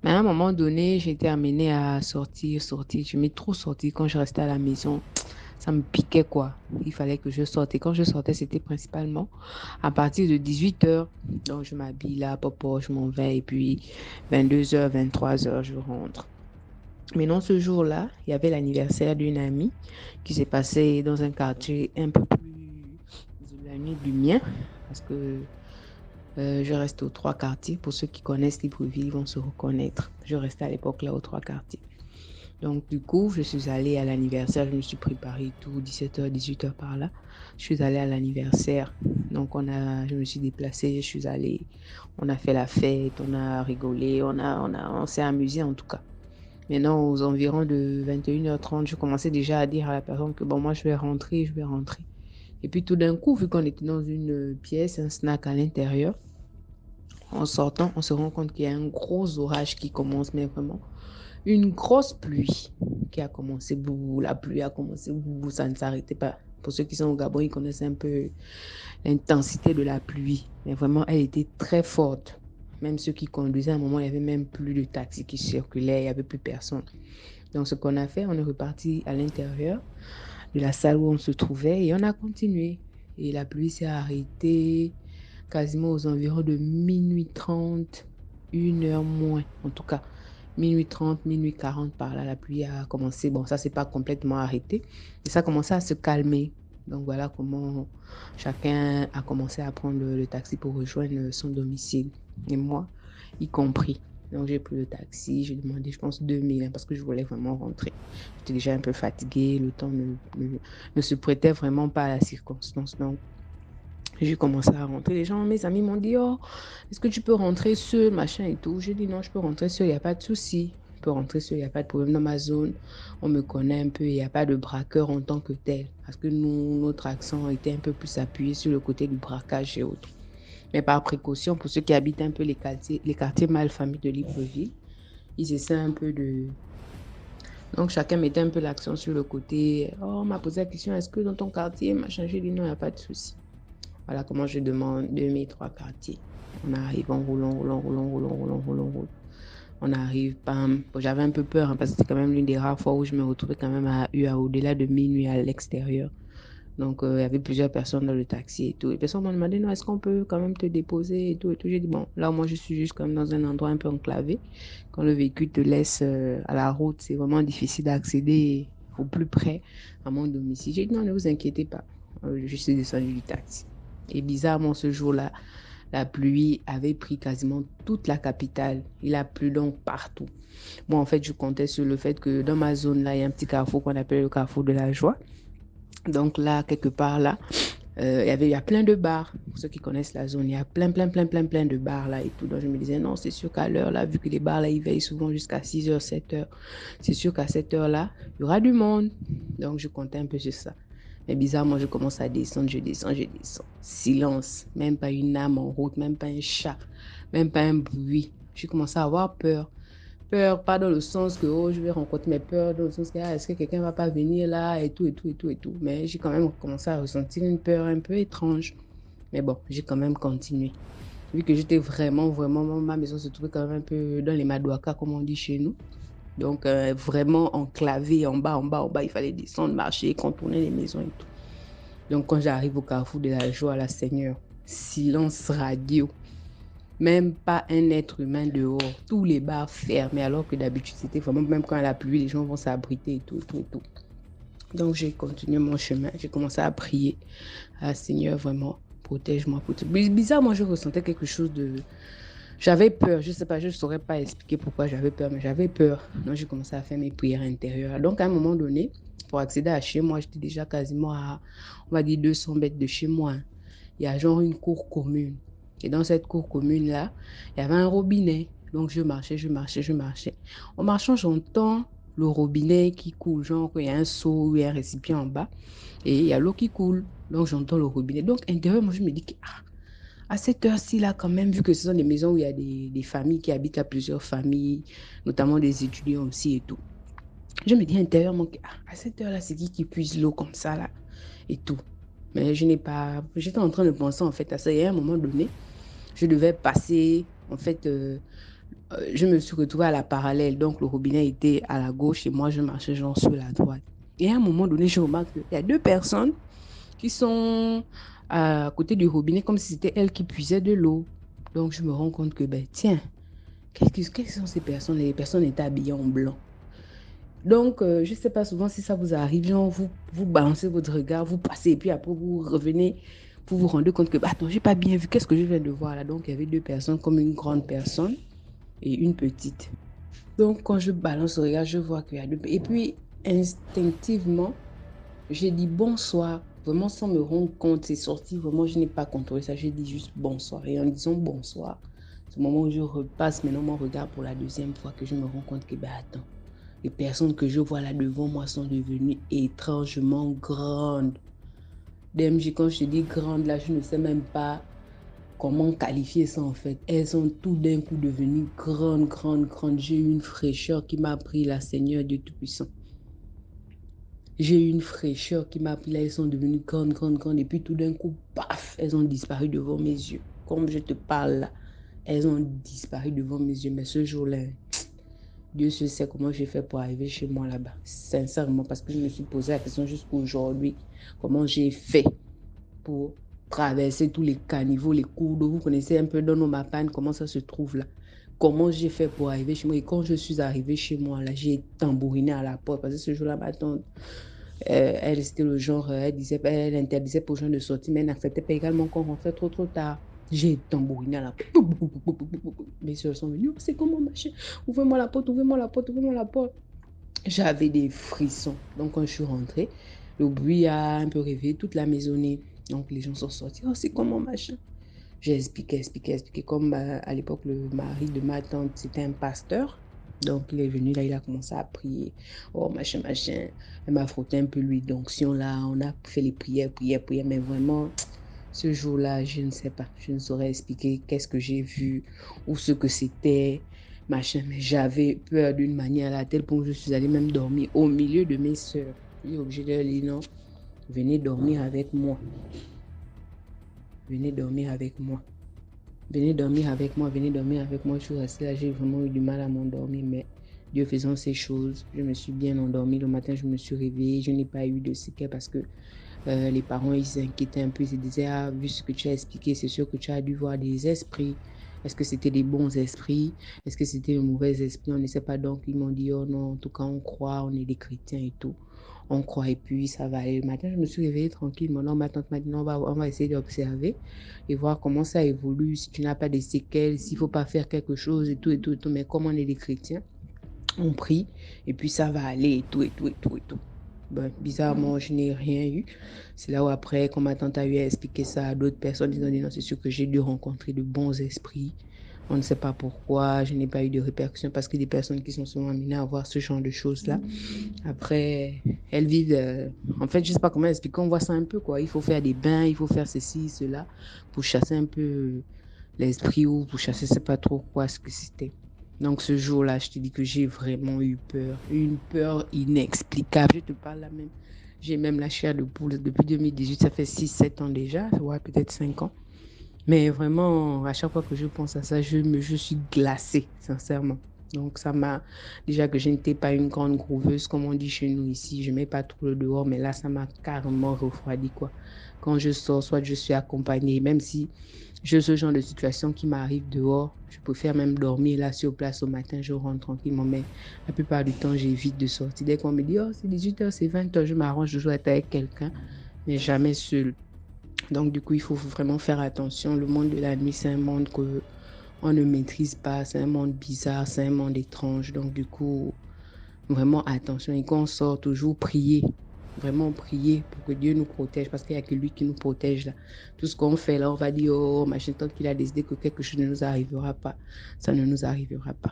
Mais à un moment donné, j'ai été amenée à sortir. Je m'ai trop sorti quand je restais à la maison. Ça me piquait, quoi. Il fallait que je sorte. Et quand je sortais, c'était principalement à partir de 18h. Donc, je m'habille là, popo, je m'en vais. Et puis, 22h, 23h, je rentre. Mais non, ce jour-là, il y avait l'anniversaire d'une amie qui s'est passé dans un quartier un peu plus éloigné du mien. Parce que je reste aux 3 quartiers. Pour ceux qui connaissent Libreville, ils vont se reconnaître. Je restais à l'époque là aux 3 quartiers. Donc, du coup, je suis allée à l'anniversaire. Je me suis préparée tout, 17h, 18h par là. Je suis allée à l'anniversaire. Donc, je me suis déplacée. Je suis allée. On a fait la fête. On a rigolé. On s'est amusé en tout cas. Maintenant, aux environs de 21h30, je commençais déjà à dire à la personne que bon, moi, je vais rentrer. Et puis, tout d'un coup, vu qu'on était dans une pièce, un snack à l'intérieur, en sortant, on se rend compte qu'il y a un gros orage qui commence, mais vraiment une grosse pluie qui a commencé. La pluie a commencé, ça ne s'arrêtait pas. Pour ceux qui sont au Gabon, ils connaissent un peu l'intensité de la pluie. Mais vraiment, elle était très forte. Même ceux qui conduisaient, à un moment, il n'y avait même plus de taxis qui circulaient, il n'y avait plus personne. Donc, ce qu'on a fait, on est reparti à l'intérieur de la salle où on se trouvait et on a continué. Et la pluie s'est arrêtée quasiment aux environs de minuit 30, 1h moins, en tout cas. minuit 30, minuit 40 par là, la pluie a commencé. Bon, ça, c'est pas complètement arrêté, mais ça a commencé à se calmer. Donc voilà comment chacun a commencé à prendre le taxi pour rejoindre son domicile. Et moi, y compris. Donc j'ai pris le taxi, j'ai demandé, je pense, 2000 parce que je voulais vraiment rentrer. J'étais déjà un peu fatiguée, le temps ne se prêtait vraiment pas à la circonstance. Donc j'ai commencé à rentrer. Les gens, mes amis m'ont dit, oh, est-ce que tu peux rentrer seul, machin et tout. J'ai dit, non, je peux rentrer seul, il n'y a pas de souci. Je peux rentrer seul, il n'y a pas de problème dans ma zone. On me connaît un peu, il n'y a pas de braqueur en tant que tel. Parce que nous, notre accent était un peu plus appuyé sur le côté du braquage et autres. Mais par précaution, pour ceux qui habitent un peu les quartiers malfamés de Libreville, ils essaient un peu de... Donc, chacun mettait un peu l'accent sur le côté. Oh, on m'a posé la question, est-ce que dans ton quartier, machin, j'ai dit non, il n'y a pas de souci. Voilà comment je demande 2003 quartiers. On arrive, on roule. On arrive, bam. Bon, j'avais un peu peur parce que c'était quand même l'une des rares fois où je me retrouvais quand même au-delà de minuit à l'extérieur. Donc, il y avait plusieurs personnes dans le taxi et tout. Les personnes m'ont demandé, non, est-ce qu'on peut quand même te déposer et tout. J'ai dit, bon, là, moi, je suis juste comme dans un endroit un peu enclavé. Quand le véhicule te laisse à la route, c'est vraiment difficile d'accéder au plus près à mon domicile. J'ai dit, non, ne vous inquiétez pas. Je suis descendue du taxi. Et bizarrement, ce jour-là, la pluie avait pris quasiment toute la capitale. Il a plu donc partout. Moi, en fait, je comptais sur le fait que dans ma zone, là, il y a un petit carrefour qu'on appelle le carrefour de la joie. Donc là, quelque part là, il y a plein de bars. Pour ceux qui connaissent la zone, il y a plein de bars là et tout. Donc je me disais, non, c'est sûr qu'à l'heure là, vu que les bars là, ils veillent souvent jusqu'à 6h, 7h, c'est sûr qu'à cette heure là, il y aura du monde. Donc je comptais un peu sur ça. Mais bizarrement, je commence à descendre, je descends. Silence, même pas une âme en route, même pas un chat, même pas un bruit. J'ai commencé à avoir peur. Peur, pas dans le sens que oh, je vais rencontrer mes peurs, dans le sens que est-ce que quelqu'un va pas venir là et tout. Mais j'ai quand même commencé à ressentir une peur un peu étrange. Mais bon, j'ai quand même continué. Vu que j'étais vraiment, ma maison se trouvait quand même un peu dans les Madouakas, comme on dit chez nous. Donc, vraiment enclavé en bas, il fallait descendre, marcher, contourner les maisons et tout. Donc, quand j'arrive au carrefour de la joie, la Seigneur, silence radio. Même pas un être humain dehors. Tous les bars fermés, alors que d'habitude, c'était vraiment, même quand il y a la pluie, les gens vont s'abriter et tout. Donc, j'ai continué mon chemin. J'ai commencé à prier. Ah, Seigneur, vraiment, protège-moi. Bizarrement, je ressentais quelque chose de... J'avais peur. Je sais pas, je ne saurais pas expliquer pourquoi j'avais peur, mais j'avais peur. Donc, j'ai commencé à faire mes prières intérieures. Donc, à un moment donné, pour accéder à chez moi, j'étais déjà quasiment à, on va dire, 200 mètres de chez moi. Il y a genre une cour commune. Et dans cette cour commune-là, il y avait un robinet. Donc, je marchais. En marchant, j'entends le robinet qui coule. Genre, il y a un seau ou un récipient en bas. Et il y a l'eau qui coule. Donc, j'entends le robinet. Donc, intérieurement, je me dis à cette heure-ci, là, quand même, vu que ce sont des maisons où il y a des familles qui habitent à plusieurs familles, notamment des étudiants aussi et tout. Je me dis intérieurement à cette heure-là, c'est qui puise l'eau comme ça, là, et tout. Mais j'étais en train de penser, en fait, à ça. Et à un moment donné, je devais passer, en fait, je me suis retrouvée à la parallèle. Donc, le robinet était à la gauche et moi, je marchais genre sur la droite. Et à un moment donné, je remarque qu'il y a deux personnes qui sont à côté du robinet comme si c'était elles qui puisaient de l'eau. Donc, je me rends compte que, tiens, quelles sont ces personnes? Les personnes étaient habillées en blanc. Donc, je ne sais pas souvent si ça vous arrive, genre vous balancez votre regard, vous passez et puis après vous revenez, vous vous rendez compte que, attends, je n'ai pas bien vu, qu'est-ce que je viens de voir là? Donc, il y avait deux personnes, comme une grande personne et une petite. Donc, quand je balance le regard, je vois qu'il y a deux. Et puis, instinctivement, j'ai dit bonsoir, vraiment sans me rendre compte, c'est sorti, vraiment, je n'ai pas contrôlé ça, j'ai dit juste bonsoir. Et en disant bonsoir, c'est le moment où je repasse maintenant mon regard pour la deuxième fois que je me rends compte que, attends, les personnes que je vois là devant moi sont devenues étrangement grandes. DMJ, quand je te dis grande, là, je ne sais même pas comment qualifier ça en fait. Elles sont tout d'un coup devenues grandes. J'ai eu une fraîcheur qui m'a pris, la Seigneur Dieu Tout-Puissant. J'ai eu une fraîcheur qui m'a pris, là, elles sont devenues grandes. Et puis tout d'un coup, paf, elles ont disparu devant mes yeux. Comme je te parle là, elles ont disparu devant mes yeux. Mais ce jour-là, Dieu seul sait comment j'ai fait pour arriver chez moi là-bas. Sincèrement, parce que je me suis posé la question jusqu'aujourd'hui. Comment j'ai fait pour traverser tous les caniveaux, les cours d'eau. Vous connaissez un peu dans nos mapanes, comment ça se trouve là. comment j'ai fait pour arriver chez moi. Et quand je suis arrivée chez moi, là, j'ai tambouriné à la porte. Parce que ce jour-là, ma tante, elle, c'était le genre, elle interdisait aux gens de sortir, mais elle n'acceptait pas également qu'on rentrait trop, trop tard. J'ai tambouriné à la porte. Mes soeurs sont venues, c'est comment, machin? Ouvrez-moi la porte, ouvrez-moi la porte, ouvrez-moi la porte. J'avais des frissons. Donc, quand je suis rentrée, le bruit a un peu réveillé toute la maisonnée. Donc, les gens sont sortis. Oh, c'est comment, machin? J'ai expliqué. Comme à l'époque, le mari de ma tante, c'était un pasteur. Donc, il est venu là, il a commencé à prier. Oh, machin, machin. Elle m'a frotté un peu l'huile d'onction là. On a fait les prières. Mais vraiment, ce jour-là, je ne sais pas. Je ne saurais expliquer qu'est-ce que j'ai vu ou ce que c'était, machin. Mais j'avais peur d'une manière à tel point que je suis allée même dormir au milieu de mes sœurs. Je suis obligée de leur dire non, venez dormir avec moi. Venez dormir avec moi. Venez dormir avec moi, venez dormir avec moi. Je suis restée là, j'ai vraiment eu du mal à m'endormir, mais Dieu faisant ces choses, je me suis bien endormie. Le matin, je me suis réveillée, je n'ai pas eu de séquelles parce que les parents, ils s'inquiétaient un peu. Ils se disaient, ah, vu ce que tu as expliqué, c'est sûr que tu as dû voir des esprits. Est-ce que c'était des bons esprits? Est-ce que c'était de mauvais esprits? On ne sait pas. Donc, ils m'ont dit, oh non, en tout cas, on croit, on est des chrétiens et tout. On croit et puis ça va aller. Le matin, je me suis réveillée tranquillement. Non, ma tante m'a dit, non, on va essayer d'observer et voir comment ça évolue, si tu n'as pas de séquelles, s'il ne faut pas faire quelque chose et tout. Mais comme on est des chrétiens, on prie et puis ça va aller et tout. Ben, bizarrement, je n'ai rien eu. C'est là où après, quand ma tante a eu à expliquer ça à d'autres personnes, ils ont dit non, c'est sûr que j'ai dû rencontrer de bons esprits. On ne sait pas pourquoi, je n'ai pas eu de répercussions parce que des personnes qui sont souvent amenées à voir ce genre de choses-là, après, elles vivent. En fait, je ne sais pas comment expliquer, on voit ça un peu, quoi. Il faut faire des bains, il faut faire ceci, cela, pour chasser un peu l'esprit ou pour chasser, je ne sais pas trop quoi ce que c'était. Donc ce jour-là, je te dis que j'ai vraiment eu peur, une peur inexplicable. Je te parle là même, j'ai même la chair de poule depuis 2018, ça fait 6-7 ans déjà, ouais, peut-être 5 ans. Mais vraiment, à chaque fois que je pense à ça, je suis glacée, sincèrement. Donc ça m'a, déjà que je n'étais pas une grande grooveuse, comme on dit chez nous ici, je ne mets pas trop le dehors, mais là, ça m'a carrément refroidi, quoi. Quand je sors, soit je suis accompagnée, même si j'ai ce genre de situation qui m'arrive dehors, je préfère même dormir là sur place au matin, je rentre tranquillement, mais la plupart du temps, j'évite de sortir. Dès qu'on me dit, oh, c'est 18h, c'est 20h, je m'arrange toujours être avec quelqu'un, mais jamais seul. Donc, du coup, il faut vraiment faire attention. Le monde de la nuit, c'est un monde qu'on ne maîtrise pas, c'est un monde bizarre, c'est un monde étrange. Donc, du coup, vraiment attention. Et quand on sort, toujours prier. Vraiment prier pour que Dieu nous protège parce qu'il n'y a que lui qui nous protège là. Tout ce qu'on fait là, on va dire, oh, machin, tant qu'il a décidé que quelque chose ne nous arrivera pas, ça ne nous arrivera pas.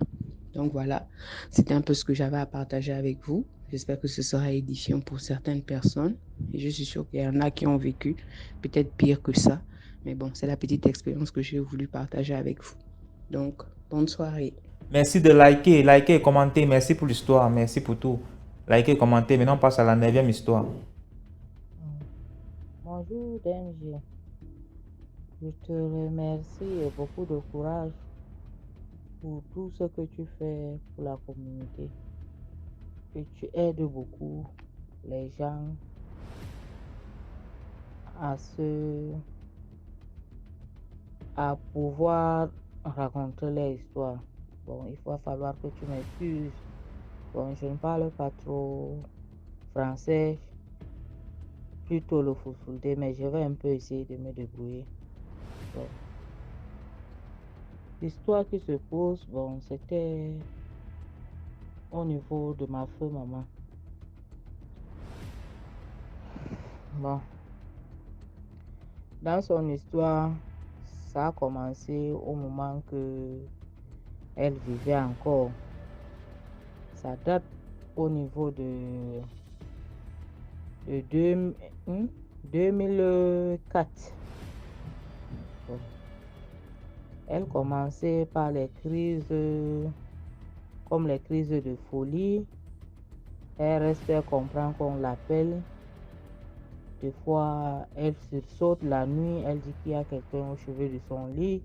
Donc voilà, c'était un peu ce que j'avais à partager avec vous. J'espère que ce sera édifiant pour certaines personnes. Et je suis sûre qu'il y en a qui ont vécu peut-être pire que ça. Mais bon, c'est la petite expérience que j'ai voulu partager avec vous. Donc, bonne soirée. Merci de liker et commenter. Merci pour l'histoire, merci pour tout. Liker et commenter. Maintenant, on passe à la 9e histoire. Bonjour DMG. Je te remercie et beaucoup de courage pour tout ce que tu fais pour la communauté. Et tu aides beaucoup les gens à pouvoir raconter leur histoire. Bon, il va falloir que tu m'excuses. Bon, je ne parle pas trop français, plutôt le fulfulde, mais je vais un peu essayer de me débrouiller. Bon. L'histoire qui se pose, bon, c'était au niveau de ma feu maman. Bon, dans son histoire, ça a commencé au moment que elle vivait encore. Ça date au niveau de 2004. Bon. Elle commençait par les crises, comme les crises de folie. Elle restait comprendre qu'on l'appelle. Des fois, elle sursaute la nuit, elle dit qu'il y a quelqu'un au chevet de son lit.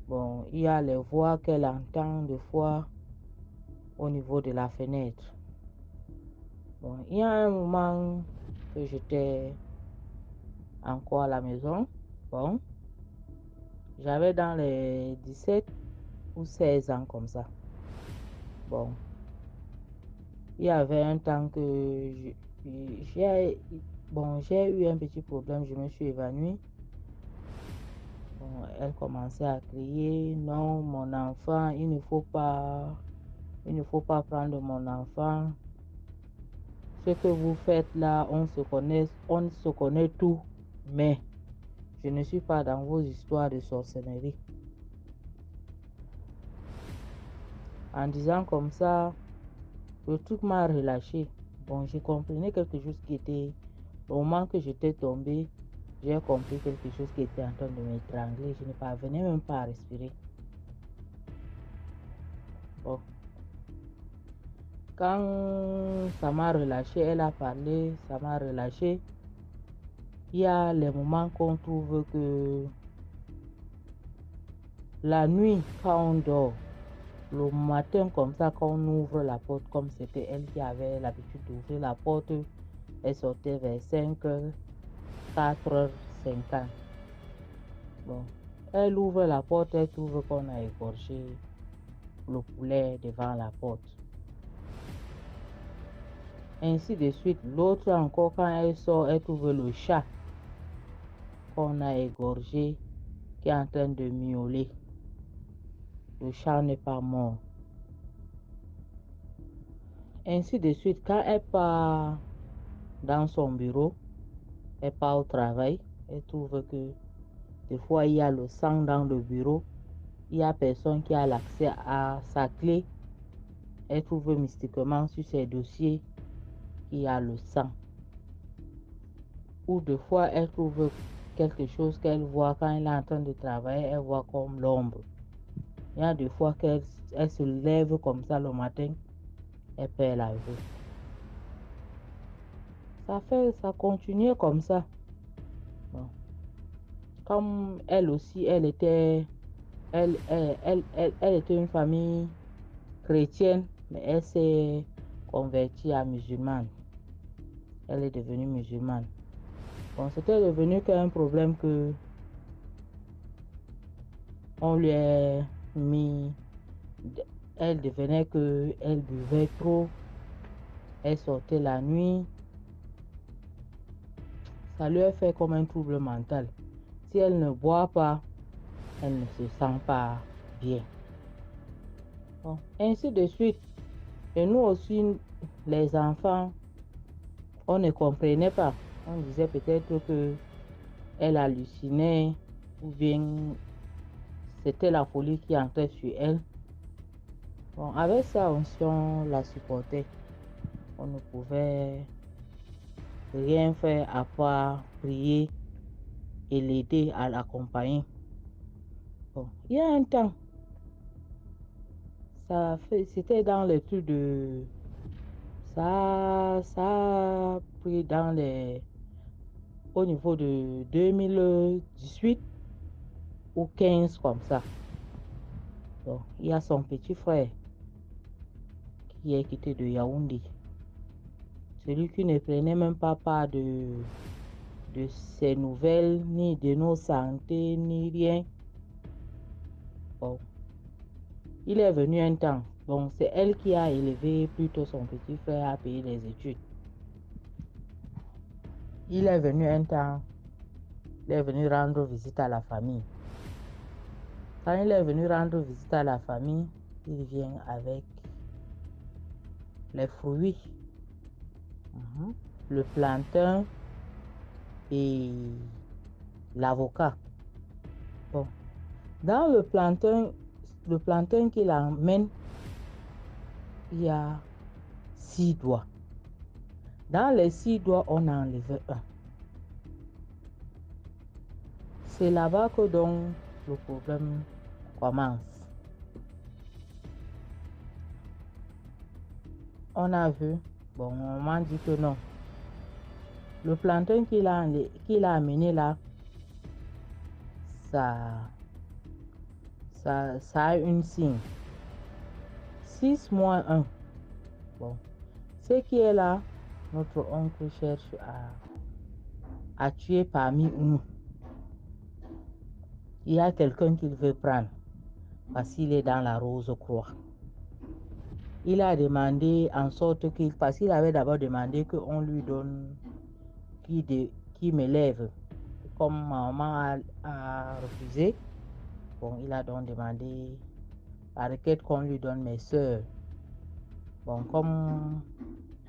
Bon, il y a les voix qu'elle entend des fois au niveau de la fenêtre. Bon, il y a un moment que j'étais encore à la maison. Bon, j'avais dans les 17 ou 16 ans comme ça. Bon, il y avait un temps que j'ai eu un petit problème, je me suis évanouie. Bon, elle commençait à crier, non, mon enfant, il ne faut pas prendre mon enfant. Ce que vous faites là, on se connaît tout, mais je ne suis pas dans vos histoires de sorcellerie. En disant comme ça, le truc m'a relâché. Bon, j'ai compris quelque chose qui était... Au moment que j'étais tombée, j'ai compris quelque chose qui était en train de m'étrangler. Je ne parvenais même pas à respirer. Bon. Quand ça m'a relâché, elle a parlé, ça m'a relâché. Il y a les moments qu'on trouve que la nuit, quand on dort, le matin comme ça, quand on ouvre la porte, comme c'était elle qui avait l'habitude d'ouvrir la porte, elle sortait vers 5h, 4h50. Bon, elle ouvre la porte, elle trouve qu'on a égorgé le poulet devant la porte. Ainsi de suite, l'autre encore, quand elle sort, elle trouve le chat qu'on a égorgé qui est en train de miauler. Le chat n'est pas mort. Ainsi de suite, quand elle part dans son bureau, elle part au travail, elle trouve que des fois il y a le sang dans le bureau, il y a personne qui a l'accès à sa clé, elle trouve mystiquement sur ses dossiers qu'il y a le sang. Ou des fois elle trouve quelque chose qu'elle voit quand elle est en train de travailler, elle voit comme l'ombre. Il y a des fois qu'elle se lève comme ça le matin, elle perd la vue. Ça continuait comme ça. Bon. Comme elle aussi, elle était une famille chrétienne, mais elle s'est convertie à musulmane. Elle est devenue musulmane. Bon, c'était devenu qu'un problème que on lui a mis. Elle devenait que elle buvait trop, elle sortait la nuit. Ça lui a fait comme un trouble mental. Si elle ne boit pas, elle ne se sent pas bien. Bon, ainsi de suite. Et nous aussi, les enfants, on ne comprenait pas. On disait peut-être que elle hallucinait ou bien c'était la folie qui entrait sur elle. Bon, avec ça aussi, on la supportait. On ne pouvait rien faire à part prier et l'aider à l'accompagner. Bon, il y a un temps, c'était dans les trucs de... Ça a pris au niveau de 2018 ou 15 comme ça. Donc, il y a son petit frère qui est quitté de Yaoundé. Celui qui ne prenait même pas part de ses nouvelles, ni de nos santé, ni rien. Bon, il est venu un temps. Bon, c'est elle qui a élevé plutôt son petit frère à payer les études. Il est venu un temps, il est venu rendre visite à la famille. Quand il est venu rendre visite à la famille, il vient avec les fruits, le plantain et l'avocat. Bon, dans le plantain qu'il emmène, il y a 6 doigts. Dans les 6 doigts, on a enlevé un. C'est là-bas que donc le problème commence. On a vu, bon, on m'a dit que non. Le plantain qu'il a amené là, ça a une signe. 6 moins 1. Bon, ce qui est là, notre oncle cherche à tuer parmi nous. Il y a quelqu'un qu'il veut prendre. parce qu'il est dans la Rose-Croix. Il a demandé en sorte qu'il, parce qu'il avait d'abord demandé qu'on lui donne qui m'élève. Comme maman a refusé, bon, il a donc demandé la requête qu'on lui donne mes soeurs. Bon, comme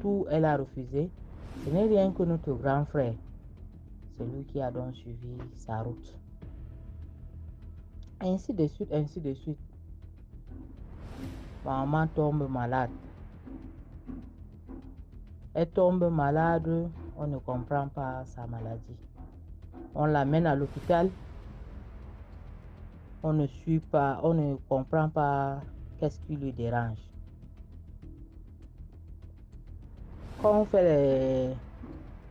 tout, elle a refusé, ce n'est rien que notre grand frère. C'est lui qui a donc suivi sa route. Ainsi de suite, ainsi de suite. Maman tombe malade. Elle tombe malade, on ne comprend pas sa maladie. On l'amène à l'hôpital. On ne suit pas, on ne comprend pas qu'est-ce qui lui dérange. Quand on fait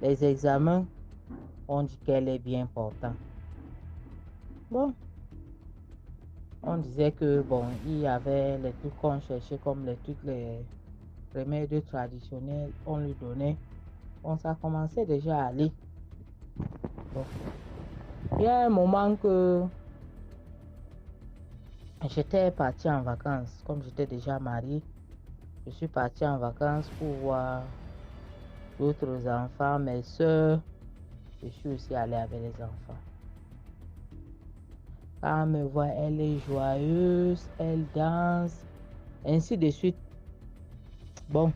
les examens, on dit qu'elle est bien portante. Bon, on disait que bon, il y avait les trucs qu'on cherchait comme les trucs, les remèdes traditionnels, on lui donnait. Bon, ça commençait déjà à aller. Bon. Il y a un moment que j'étais partie en vacances, comme j'étais déjà mariée. Je suis partie en vacances pour voir d'autres enfants, mes soeurs. Je suis aussi allée avec les enfants. Quand elle me voit, elle est joyeuse, elle danse, ainsi de suite. Bon,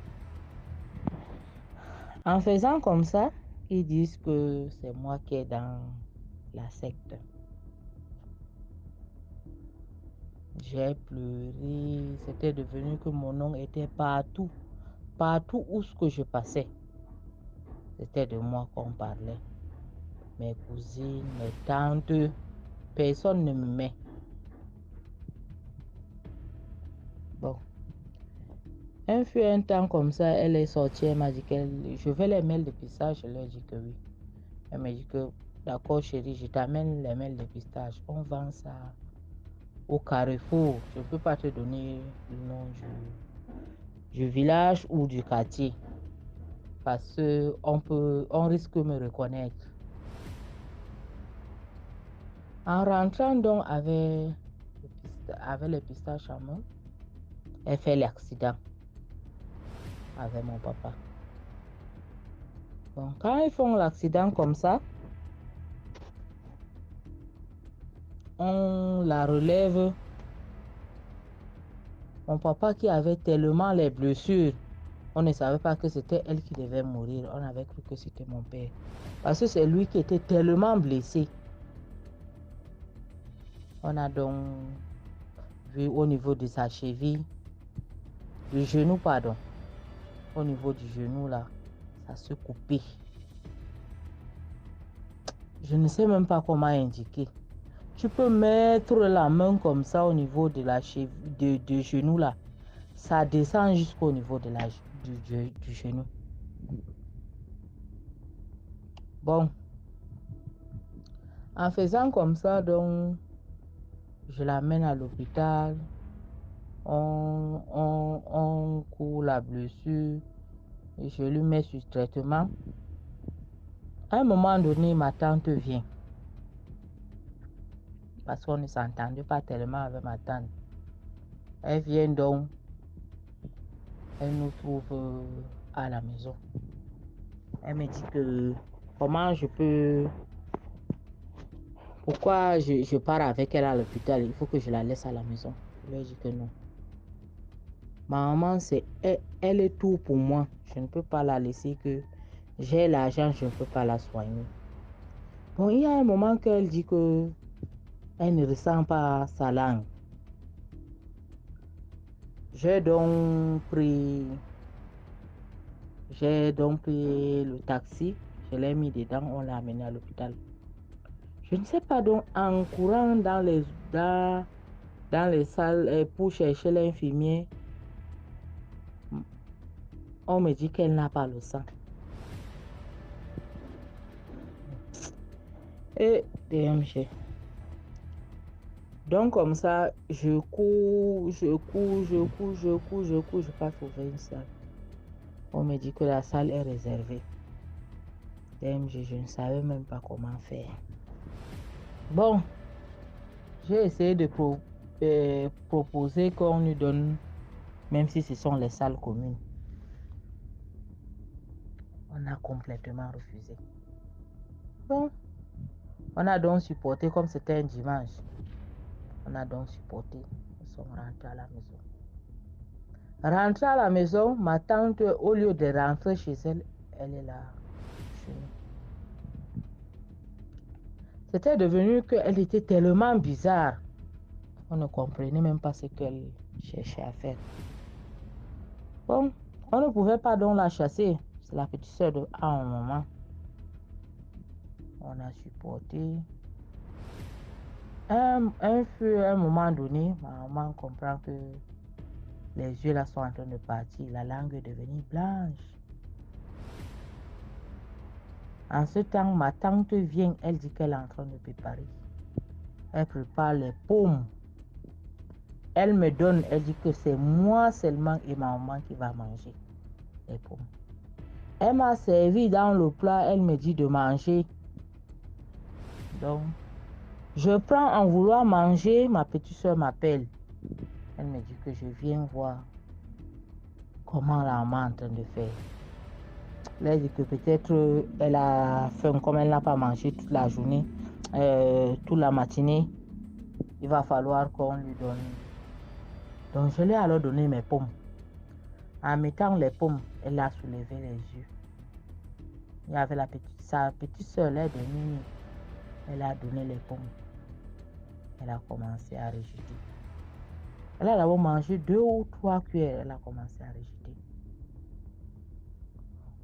en faisant comme ça, ils disent que c'est moi qui est dans la secte. J'ai pleuré, c'était devenu que mon nom était partout. Partout où ce que je passais, c'était de moi qu'on parlait. Mes cousines, mes tantes, personne ne me met. Bon. Un fut un temps comme ça, elle est sortie, elle m'a dit je vais les mêler de pistache. Je lui ai dit que oui. Elle m'a dit que d'accord chérie, je t'amène les mêles de pistache. On vend ça au Carrefour. Je ne peux pas te donner le nom du village ou du quartier. Parce qu'on risque de me reconnaître. En rentrant donc avec les pistaches en main, elle fait l'accident avec mon papa. Donc quand ils font l'accident comme ça, on la relève. Mon papa qui avait tellement les blessures, on ne savait pas que c'était elle qui devait mourir. On avait cru que c'était mon père. Parce que c'est lui qui était tellement blessé. On a donc vu au niveau de sa cheville, du genou, pardon. Au niveau du genou là, ça se coupait. Je ne sais même pas comment indiquer. Tu peux mettre la main comme ça au niveau de la cheville, du genou là. Ça descend jusqu'au niveau de du genou. Bon. En faisant comme ça, donc, je l'amène à l'hôpital. On court la blessure. Et je lui mets sur traitement. À un moment donné, ma tante vient. Parce qu'on ne s'entendait pas tellement avec ma tante. Elle vient donc. Elle nous trouve à la maison. Elle me dit que comment je peux... Pourquoi je pars avec elle à l'hôpital? Il faut que je la laisse à la maison. Je lui ai dit que non. Ma maman, elle est tout pour moi. Je ne peux pas la laisser que j'ai l'argent, je ne peux pas la soigner. Bon, il y a un moment qu'elle dit que elle ne ressent pas sa langue. J'ai donc pris le taxi. Je l'ai mis dedans, on l'a amené à l'hôpital. Je ne sais pas, donc en courant dans les salles pour chercher l'infirmier, on me dit qu'elle n'a pas le sang. Et DMG. Donc comme ça, je cours, je passe ouvrir une salle. On me dit que la salle est réservée. DMG, je ne savais même pas comment faire. Bon, j'ai essayé de proposé qu'on lui donne, même si ce sont les salles communes. On a complètement refusé. Bon, on a donc supporté comme c'était un dimanche. On a donc supporté. Nous sommes rentrés à la maison. Rentrée à la maison, ma tante, au lieu de rentrer chez elle, elle est là chez nous. C'était devenu qu'elle était tellement bizarre. On ne comprenait même pas ce qu'elle cherchait à faire. Bon, on ne pouvait pas donc la chasser. C'est la petite sœur de à un moment. On a supporté. Un moment donné, ma maman comprend que les yeux là sont en train de partir. La langue est devenue blanche. En ce temps, ma tante vient, elle dit qu'elle est en train de préparer. Elle prépare les pommes. Elle me donne, elle dit que c'est moi seulement et ma maman qui va manger les pommes. Elle m'a servi dans le plat, elle me dit de manger. Donc, je prends en vouloir manger, ma petite soeur m'appelle. Elle me dit que je viens voir comment la maman est en train de faire. Elle dit que peut-être elle a faim, comme elle n'a pas mangé toute la journée, toute la matinée, il va falloir qu'on lui donne. Donc je lui ai alors donné mes pommes. En mettant les pommes, elle a soulevé les yeux. Il y avait sa petite soeur, elle est venue. Elle a donné les pommes. Elle a commencé à rejeter. Elle a d'abord mangé 2 ou 3 cuillères. Elle a commencé à rejeter.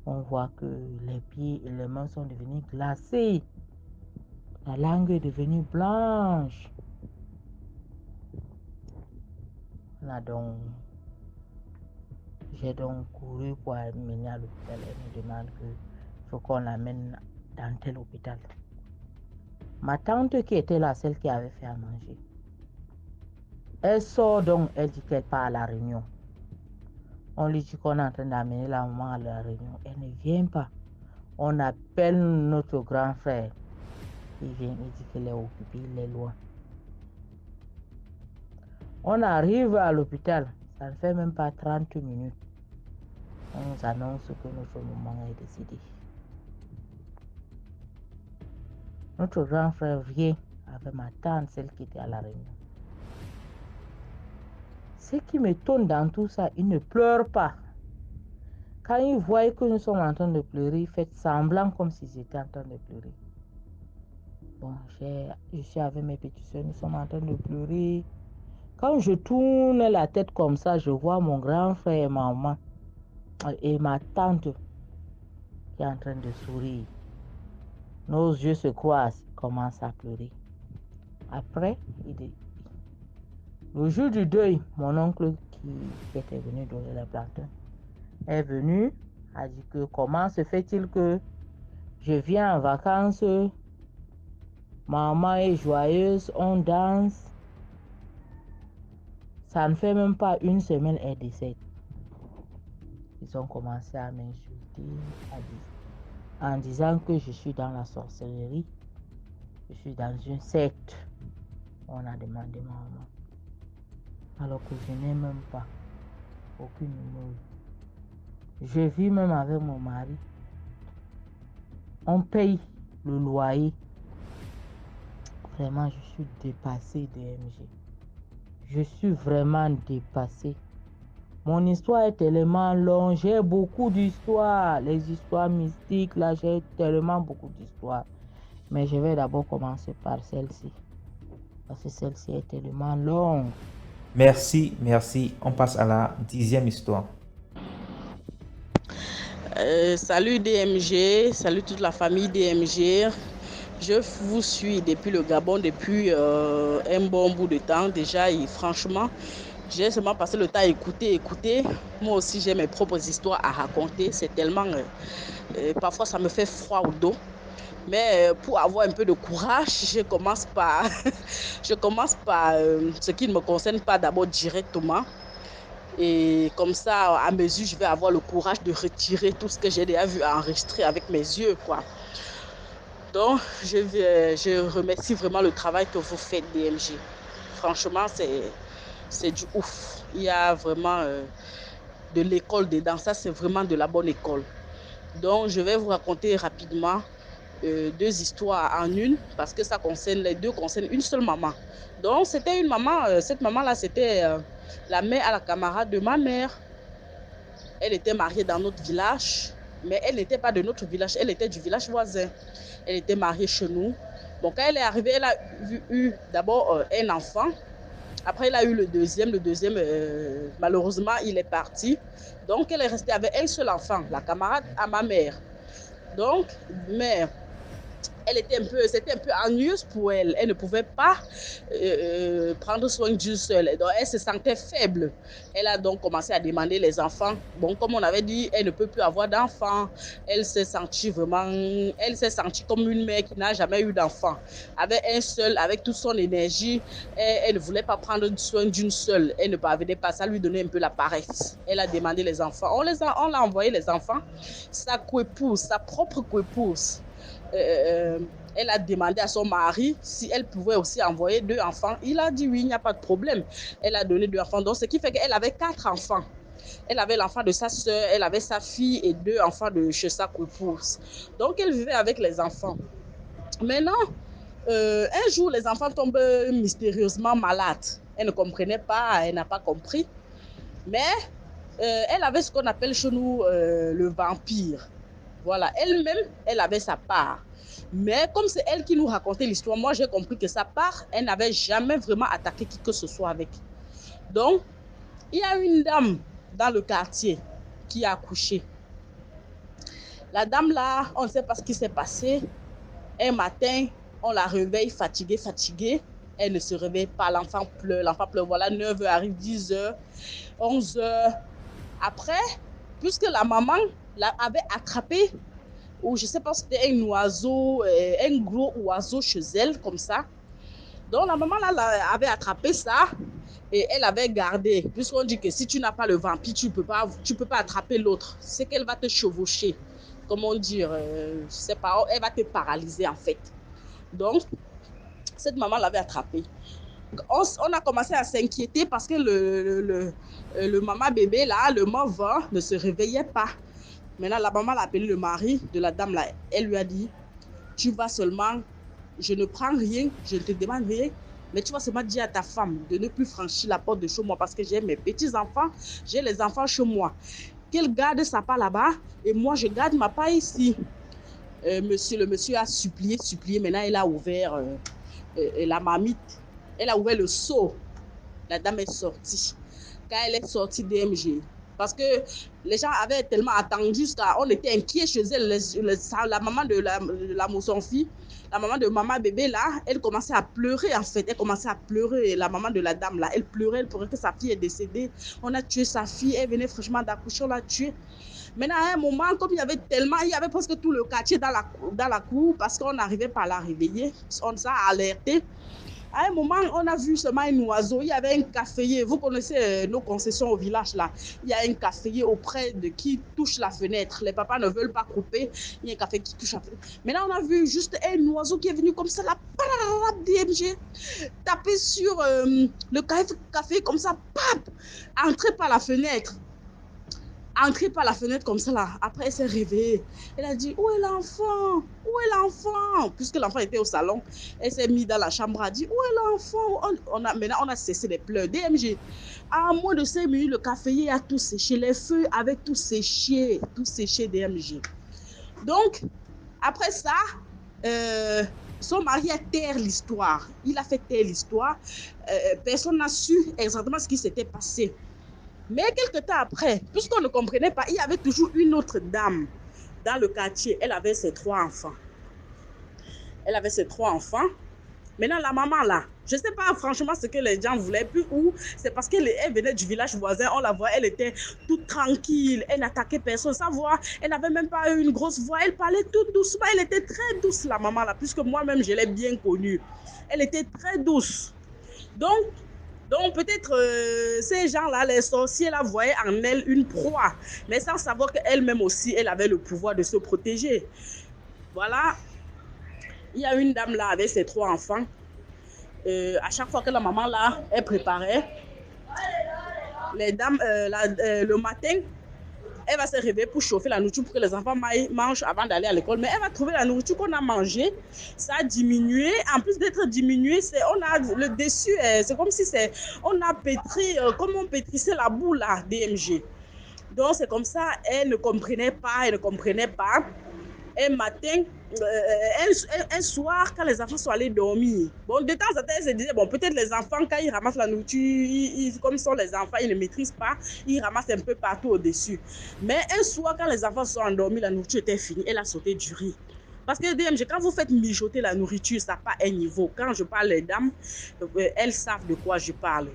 On voit que les pieds et les mains sont devenus glacés. La langue est devenue blanche. J'ai donc couru pour amener à l'hôpital. Elle me demande qu'il faut qu'on l'amène dans tel hôpital. Ma tante qui était là, celle qui avait fait à manger, elle sort donc, elle dit qu'elle part à la réunion. On lui dit qu'on est en train d'amener la maman à la réunion. Elle ne vient pas. On appelle notre grand frère. Il vient, il dit qu'elle est occupée, il est loin. On arrive à l'hôpital. Ça ne fait même pas 30 minutes. On nous annonce que notre maman est décédée. Notre grand frère vient avec ma tante, celle qui était à la réunion. Ce qui m'étonne dans tout ça, il ne pleure pas. Quand il voit que nous sommes en train de pleurer, il fait semblant comme s'ils étaient en train de pleurer. Bon, je suis avec mes petites soeurs, nous sommes en train de pleurer. Quand je tourne la tête comme ça, je vois mon grand frère et ma maman et ma tante qui est en train de sourire. Nos yeux se croisent, commencent à pleurer. Après, le jour du deuil, mon oncle qui était venu donner les plantains est venu, a dit que comment se fait-il que je viens en vacances, maman est joyeuse, on danse. Ça ne fait même pas une semaine, elle décède. Ils ont commencé à m'insulter en disant que je suis dans la sorcellerie, je suis dans une secte. On a demandé ma maman. Alors que je n'ai même pas aucune humeur. Je vis même avec mon mari. On paye le loyer. Vraiment, je suis dépassée DMG. Je suis vraiment dépassée. Mon histoire est tellement longue. J'ai beaucoup d'histoires. Les histoires mystiques, là, j'ai tellement beaucoup d'histoires. Mais je vais d'abord commencer par celle-ci. Parce que celle-ci est tellement longue. Merci, merci. On passe à la 10e histoire. Salut DMG, salut toute la famille DMG. Je vous suis depuis le Gabon depuis un bon bout de temps déjà et franchement, j'ai seulement passé le temps à écouter. Moi aussi, j'ai mes propres histoires à raconter. C'est tellement... parfois, ça me fait froid au dos. Mais pour avoir un peu de courage, je commence par ce qui ne me concerne pas d'abord directement. Et comme ça, à mesure, je vais avoir le courage de retirer tout ce que j'ai déjà vu enregistrer avec mes yeux, quoi. Donc, je remercie vraiment le travail que vous faites, DMG. franchement, c'est du ouf. Il y a vraiment de l'école dedans. Ça, c'est vraiment de la bonne école. Donc, je vais vous raconter rapidement 2 histoires en une, parce que les deux concernent une seule maman. Donc, c'était une maman, cette maman-là, c'était la mère à la camarade de ma mère. Elle était mariée dans notre village, mais elle n'était pas de notre village, elle était du village voisin. Elle était mariée chez nous. Donc, quand elle est arrivée, elle a eu d'abord un enfant. Après, elle a eu le deuxième. Le deuxième, malheureusement, il est parti. Donc, elle est restée avec un seul enfant, la camarade à ma mère. Donc, mais c'était un peu ennuyeuse pour elle. Elle ne pouvait pas prendre soin d'une seule. Donc, elle se sentait faible. Elle a donc commencé à demander les enfants. Bon, comme on avait dit, elle ne peut plus avoir d'enfants. Elle s'est sentie comme une mère qui n'a jamais eu d'enfant. Avec un seul, avec toute son énergie, elle ne voulait pas prendre soin d'une seule. Elle ne parvenait pas, ça lui donnait un peu la paresse. Elle a demandé les enfants. On l'a envoyé les enfants. Sa coépouse, sa propre coépouse. Elle a demandé à son mari si elle pouvait aussi envoyer 2 enfants. Il a dit oui, il n'y a pas de problème. Elle a donné 2 enfants. Donc, ce qui fait qu'elle avait 4 enfants. Elle avait l'enfant de sa soeur, elle avait sa fille et 2 enfants de chez sa coépouse. Donc, elle vivait avec les enfants. Maintenant, un jour, les enfants tombent mystérieusement malades. Elle ne comprenait pas, elle n'a pas compris. Mais elle avait ce qu'on appelle chez nous le vampire. Voilà, elle-même, elle avait sa part. Mais comme c'est elle qui nous racontait l'histoire, moi j'ai compris que sa part, elle n'avait jamais vraiment attaqué qui que ce soit avec. Donc, il y a une dame dans le quartier qui a accouché. La dame là, on ne sait pas ce qui s'est passé. Un matin, on la réveille fatiguée. Elle ne se réveille pas, l'enfant pleure. Voilà, 9h arrive, 10h, 11h. Après, puisque la maman avait attrapé, ou je ne sais pas si c'était un oiseau, un gros oiseau chez elle, comme ça. Donc la maman là avait attrapé ça et elle avait gardé. Puisqu'on dit que si tu n'as pas le vampire, tu peux pas attraper l'autre. C'est qu'elle va te chevaucher. Comment dire, je ne sais pas, elle va te paralyser en fait. Donc, cette maman l'avait attrapé. On a commencé à s'inquiéter parce que le maman bébé là, le mauve, ne se réveillait pas. Maintenant, la maman l'a appelé le mari de la dame là. Elle lui a dit, tu vas seulement, je ne prends rien, je ne te demande rien, mais tu vas seulement dire à ta femme de ne plus franchir la porte de chez moi parce que j'ai mes petits-enfants, j'ai les enfants chez moi. Qu'elle garde sa part là-bas et moi, je garde ma part ici. Le monsieur a supplié. Maintenant, elle a ouvert la marmite. Elle a ouvert le seau. La dame est sortie. Quand elle est sortie DMG, parce que les gens avaient tellement attendu, on était inquiets chez elle. La maman de la mousson-fille, la maman de maman bébé là, elle commençait à pleurer en fait. Elle commençait à pleurer, la maman de la dame là. Elle pleurait que sa fille est décédée. On a tué sa fille, elle venait franchement d'accoucher, on l'a tuée. Maintenant, à un moment, comme il y avait presque tout le quartier dans la cour, parce qu'on n'arrivait pas à la réveiller, on s'est alerté. À un moment, on a vu seulement un oiseau. Il y avait un caféier. Vous connaissez nos concessions au village là. Il y a un caféier auprès de qui touche la fenêtre. Les papas ne veulent pas couper. Il y a un café qui touche la fenêtre. Maintenant, on a vu juste un oiseau qui est venu comme ça, là, DMG, taper sur le café comme ça, pap, entrer par la fenêtre. Entrée par la fenêtre comme ça là. Après, elle s'est réveillée. Elle a dit, où est l'enfant? Où est l'enfant? Puisque l'enfant était au salon, elle s'est mise dans la chambre, elle a dit, où est l'enfant? Maintenant, on a cessé les pleurs. DMG. À moins de 5 minutes, le caféier a tout séché. Les feux avaient tout séché DMG. Donc, après ça, son mari a taire l'histoire. Il a fait taire l'histoire. Personne n'a su exactement ce qui s'était passé. Mais quelques temps après, puisqu'on ne comprenait pas, il y avait toujours une autre dame dans le quartier. Elle avait ses 3 enfants. Maintenant, la maman là, je ne sais pas franchement ce que les gens voulaient plus ou c'est parce qu'elle venait du village voisin, on la voit, elle était toute tranquille, elle n'attaquait personne, sa voix, elle n'avait même pas une grosse voix, elle parlait tout doucement, elle était très douce la maman là, puisque moi-même je l'ai bien connue. Elle était très douce. Donc peut-être ces gens-là, les sorciers là, voyaient en elle une proie, mais sans savoir qu'elle-même aussi, elle avait le pouvoir de se protéger. Voilà, il y a une dame là avec ses 3 enfants. À chaque fois que la maman là, elle préparait, les dames, le matin, elle va se réveiller pour chauffer la nourriture pour que les enfants mangent avant d'aller à l'école. Mais elle va trouver la nourriture qu'on a mangée, ça a diminué. En plus d'être diminué, on a le dessus, c'est comme si on a pétri, comme on pétrissait la boule là, DMG. Donc c'est comme ça, elle ne comprenait pas. Un matin, un soir, quand les enfants sont allés dormir, bon, de temps en temps, elle se disait, bon, peut-être les enfants, quand ils ramassent la nourriture, comme ils sont les enfants, ils ne maîtrisent pas, ils ramassent un peu partout au-dessus. Mais un soir, quand les enfants sont endormis, la nourriture était finie, elle a sauté du riz. Parce que DMG, quand vous faites mijoter la nourriture, ça n'a pas un niveau. Quand je parle les dames, elles savent de quoi je parle.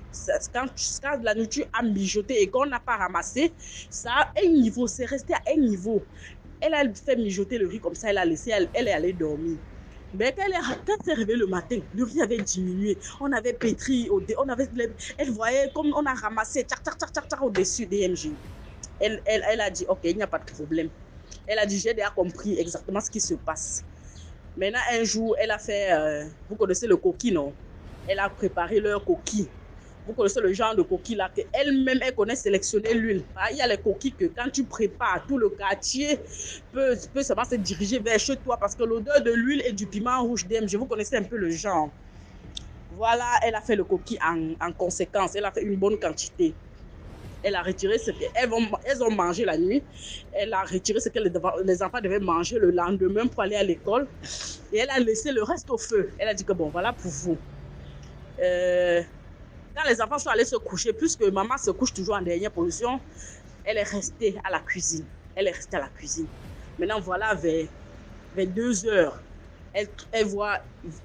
Quand la nourriture a mijoté et qu'on n'a pas ramassé, ça a un niveau, c'est resté à un niveau. Elle a fait mijoter le riz comme ça, elle a laissé, elle est allée dormir. Mais quand elle s'est réveillée le matin, le riz avait diminué. On avait pétri, elle voyait comme on a ramassé, tchac, au-dessus des MG. Elle a dit, ok, il n'y a pas de problème. Elle a dit, j'ai déjà compris exactement ce qui se passe. Maintenant, un jour, elle a fait, vous connaissez le coquille, non? Elle a préparé leur coquille. Vous connaissez le genre de coquille là, qu'elle-même, elle connaît sélectionner l'huile. Il y a les coquilles que quand tu prépares, tout le quartier peut seulement se diriger vers chez toi parce que l'odeur de l'huile et du piment rouge DMG, vous connaissez un peu le genre. Voilà, elle a fait le coquille en conséquence. Elle a fait une bonne quantité. Elle a retiré ce qu'elles ont mangé la nuit. Elle a retiré ce que les enfants devaient manger le lendemain pour aller à l'école. Et elle a laissé le reste au feu. Elle a dit que bon, voilà pour vous. Quand les enfants sont allés se coucher, puisque maman se couche toujours en dernière position, elle est restée à la cuisine. Maintenant, voilà, vers 2 heures, elle voit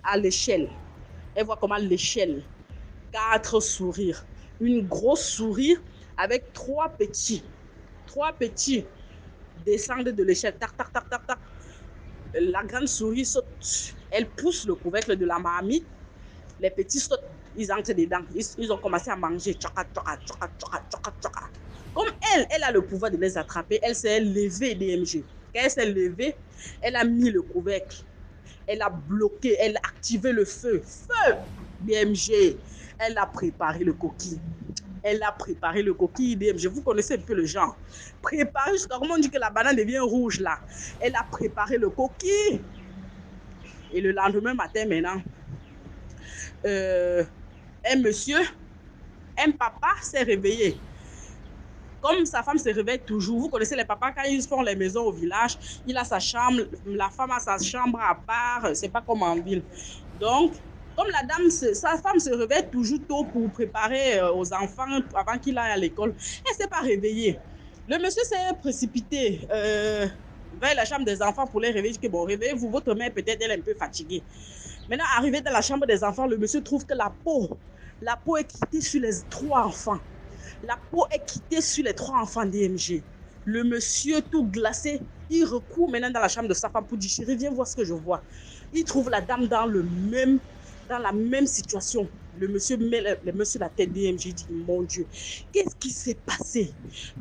à l'échelle. Elle voit comment l'échelle, 4 sourires. Une grosse souris avec 3 petits. 3 petits descendent de l'échelle. Tac. La grande souris saute. Elle pousse le couvercle de la marmite. Les petits sautent. Ils entrent dedans. Ils ont commencé à manger. Comme elle a le pouvoir de les attraper, elle s'est levée, DMG. Quand elle s'est levée, elle a mis le couvercle. Elle a bloqué, elle a activé le feu. Feu, DMG. Elle a préparé le coquille. DMG. Vous connaissez un peu le genre. Préparer jusqu'à comment on dit que la banane devient rouge là. Elle a préparé le coquille. Et le lendemain matin maintenant, un papa s'est réveillé. Comme sa femme se réveille toujours, vous connaissez les papas, quand ils font les maisons au village, il a sa chambre, la femme a sa chambre à part, c'est pas comme en ville. Donc, comme sa femme se réveille toujours tôt pour préparer aux enfants avant qu'il aille à l'école, elle ne s'est pas réveillée. Le monsieur s'est précipité vers la chambre des enfants pour les réveiller. Que bon, réveillez-vous, votre mère peut-être elle est un peu fatiguée. Maintenant, arrivé dans la chambre des enfants, le monsieur trouve que la peau est quittée sur les 3 enfants. La peau est quittée sur les 3 enfants DMG. Le monsieur, tout glacé, il recourt maintenant dans la chambre de sa femme pour dire, chérie, viens voir ce que je vois. Il trouve la dame dans la même situation. Le monsieur met les mains sur la tête DMG, il dit, mon Dieu, qu'est-ce qui s'est passé?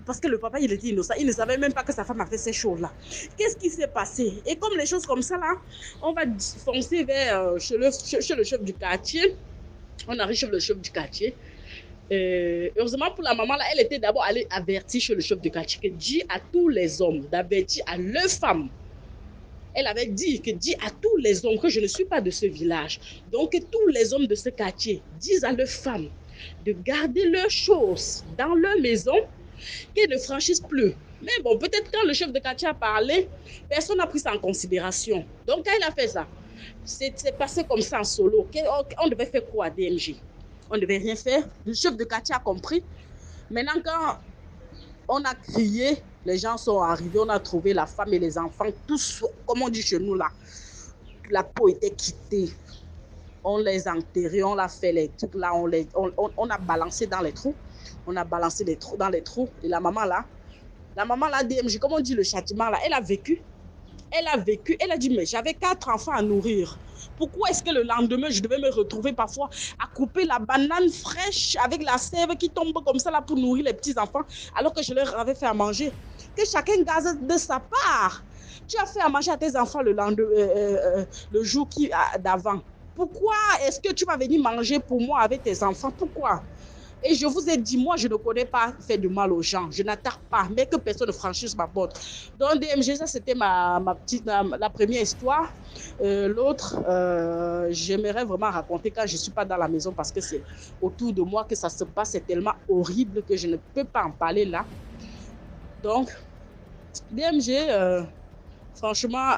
Parce que le papa, il était innocent. Il ne savait même pas que sa femme a fait ces choses-là. Qu'est-ce qui s'est passé? Et comme les choses comme ça, là, on va foncer vers chez le chef du quartier. On arrive chez le chef du quartier. Heureusement pour la maman, là, elle était d'abord allée avertir chez le chef du quartier que dit à tous les hommes d'avertir à leurs femmes. Elle avait dit à tous les hommes que je ne suis pas de ce village. Donc, que tous les hommes de ce quartier disent à leurs femmes de garder leurs choses dans leur maison, qu'elles ne franchissent plus. Mais bon, peut-être quand le chef de quartier a parlé, personne n'a pris ça en considération. Donc, quand il a fait ça, c'est passé comme ça en solo. On devait faire quoi à DMG? On ne devait rien faire. Le chef de quartier a compris. Maintenant, quand on a crié, les gens sont arrivés, on a trouvé la femme et les enfants, tous, comme on dit chez nous là, la peau était quittée. On les a enterrés, on a fait les trucs là, on a balancé dans les trous. On a balancé les trous dans les trous. Et la maman là, DMG, comme on dit le châtiment là, elle a vécu. Elle a dit, mais j'avais 4 enfants à nourrir. Pourquoi est-ce que le lendemain, je devais me retrouver parfois à couper la banane fraîche avec la sève qui tombe comme ça là pour nourrir les petits-enfants, alors que je leur avais fait à manger? Que chacun gaze de sa part. Tu as fait à manger à tes enfants le jour d'avant. Pourquoi est-ce que tu vas venir manger pour moi avec tes enfants? Pourquoi? Et je vous ai dit, moi, je ne connais pas faire du mal aux gens. Je n'attaque pas, mais que personne ne franchisse ma porte. Donc, DMG, ça, c'était la première histoire. L'autre, j'aimerais vraiment raconter quand je ne suis pas dans la maison parce que c'est autour de moi que ça se passe. C'est tellement horrible que je ne peux pas en parler là. Donc, DMG, franchement,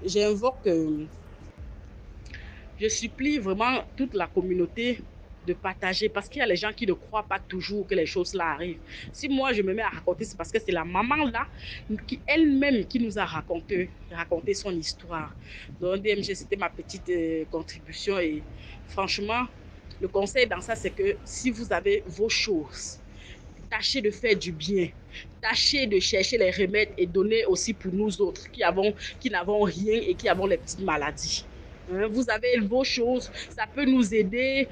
j'invoque, je supplie vraiment toute la communauté de partager parce qu'il y a les gens qui ne croient pas toujours que les choses là arrivent. Si moi je me mets à raconter, c'est parce que c'est la maman là qui elle-même qui nous a raconté son histoire. Donc DMG, c'était ma petite contribution et franchement, le conseil dans ça, c'est que si vous avez vos choses, tâchez de faire du bien. Tâchez de chercher les remèdes et donner aussi pour nous autres qui n'avons rien et qui avons les petites maladies. Vous avez vos choses, ça peut nous aider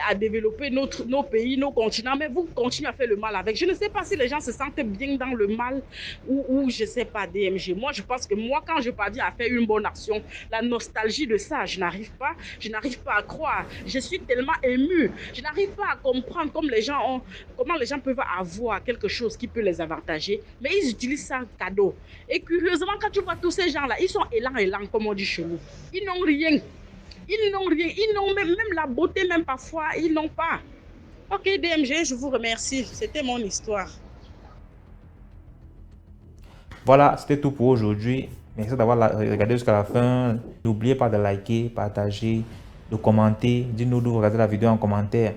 à développer nos pays, nos continents, mais vous continuez à faire le mal avec. Je ne sais pas si les gens se sentent bien dans le mal ou je ne sais pas, DMG. Moi, je pense que moi, quand je parviens à faire une bonne action, la nostalgie de ça, je n'arrive pas à croire. Je suis tellement émue. Je n'arrive pas à comprendre comment les gens peuvent avoir quelque chose qui peut les avantager, mais ils utilisent ça cadeau. Et curieusement, quand tu vois tous ces gens-là, ils sont élan, comme on dit chez nous. Ils n'ont rien. Ils n'ont même la beauté, même parfois, ils n'ont pas. Ok, DMG, je vous remercie. C'était mon histoire. Voilà, c'était tout pour aujourd'hui. Merci d'avoir regardé jusqu'à la fin. N'oubliez pas de liker, partager, de commenter. Dites-nous d'où vous regardez la vidéo en commentaire.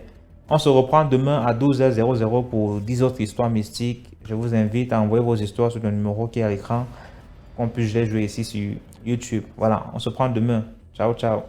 On se reprend demain à 12h00 pour 10 autres histoires mystiques. Je vous invite à envoyer vos histoires sur le numéro qui est à l'écran, qu'on puisse les jouer ici sur YouTube. Voilà, on se prend demain. Ciao, ciao.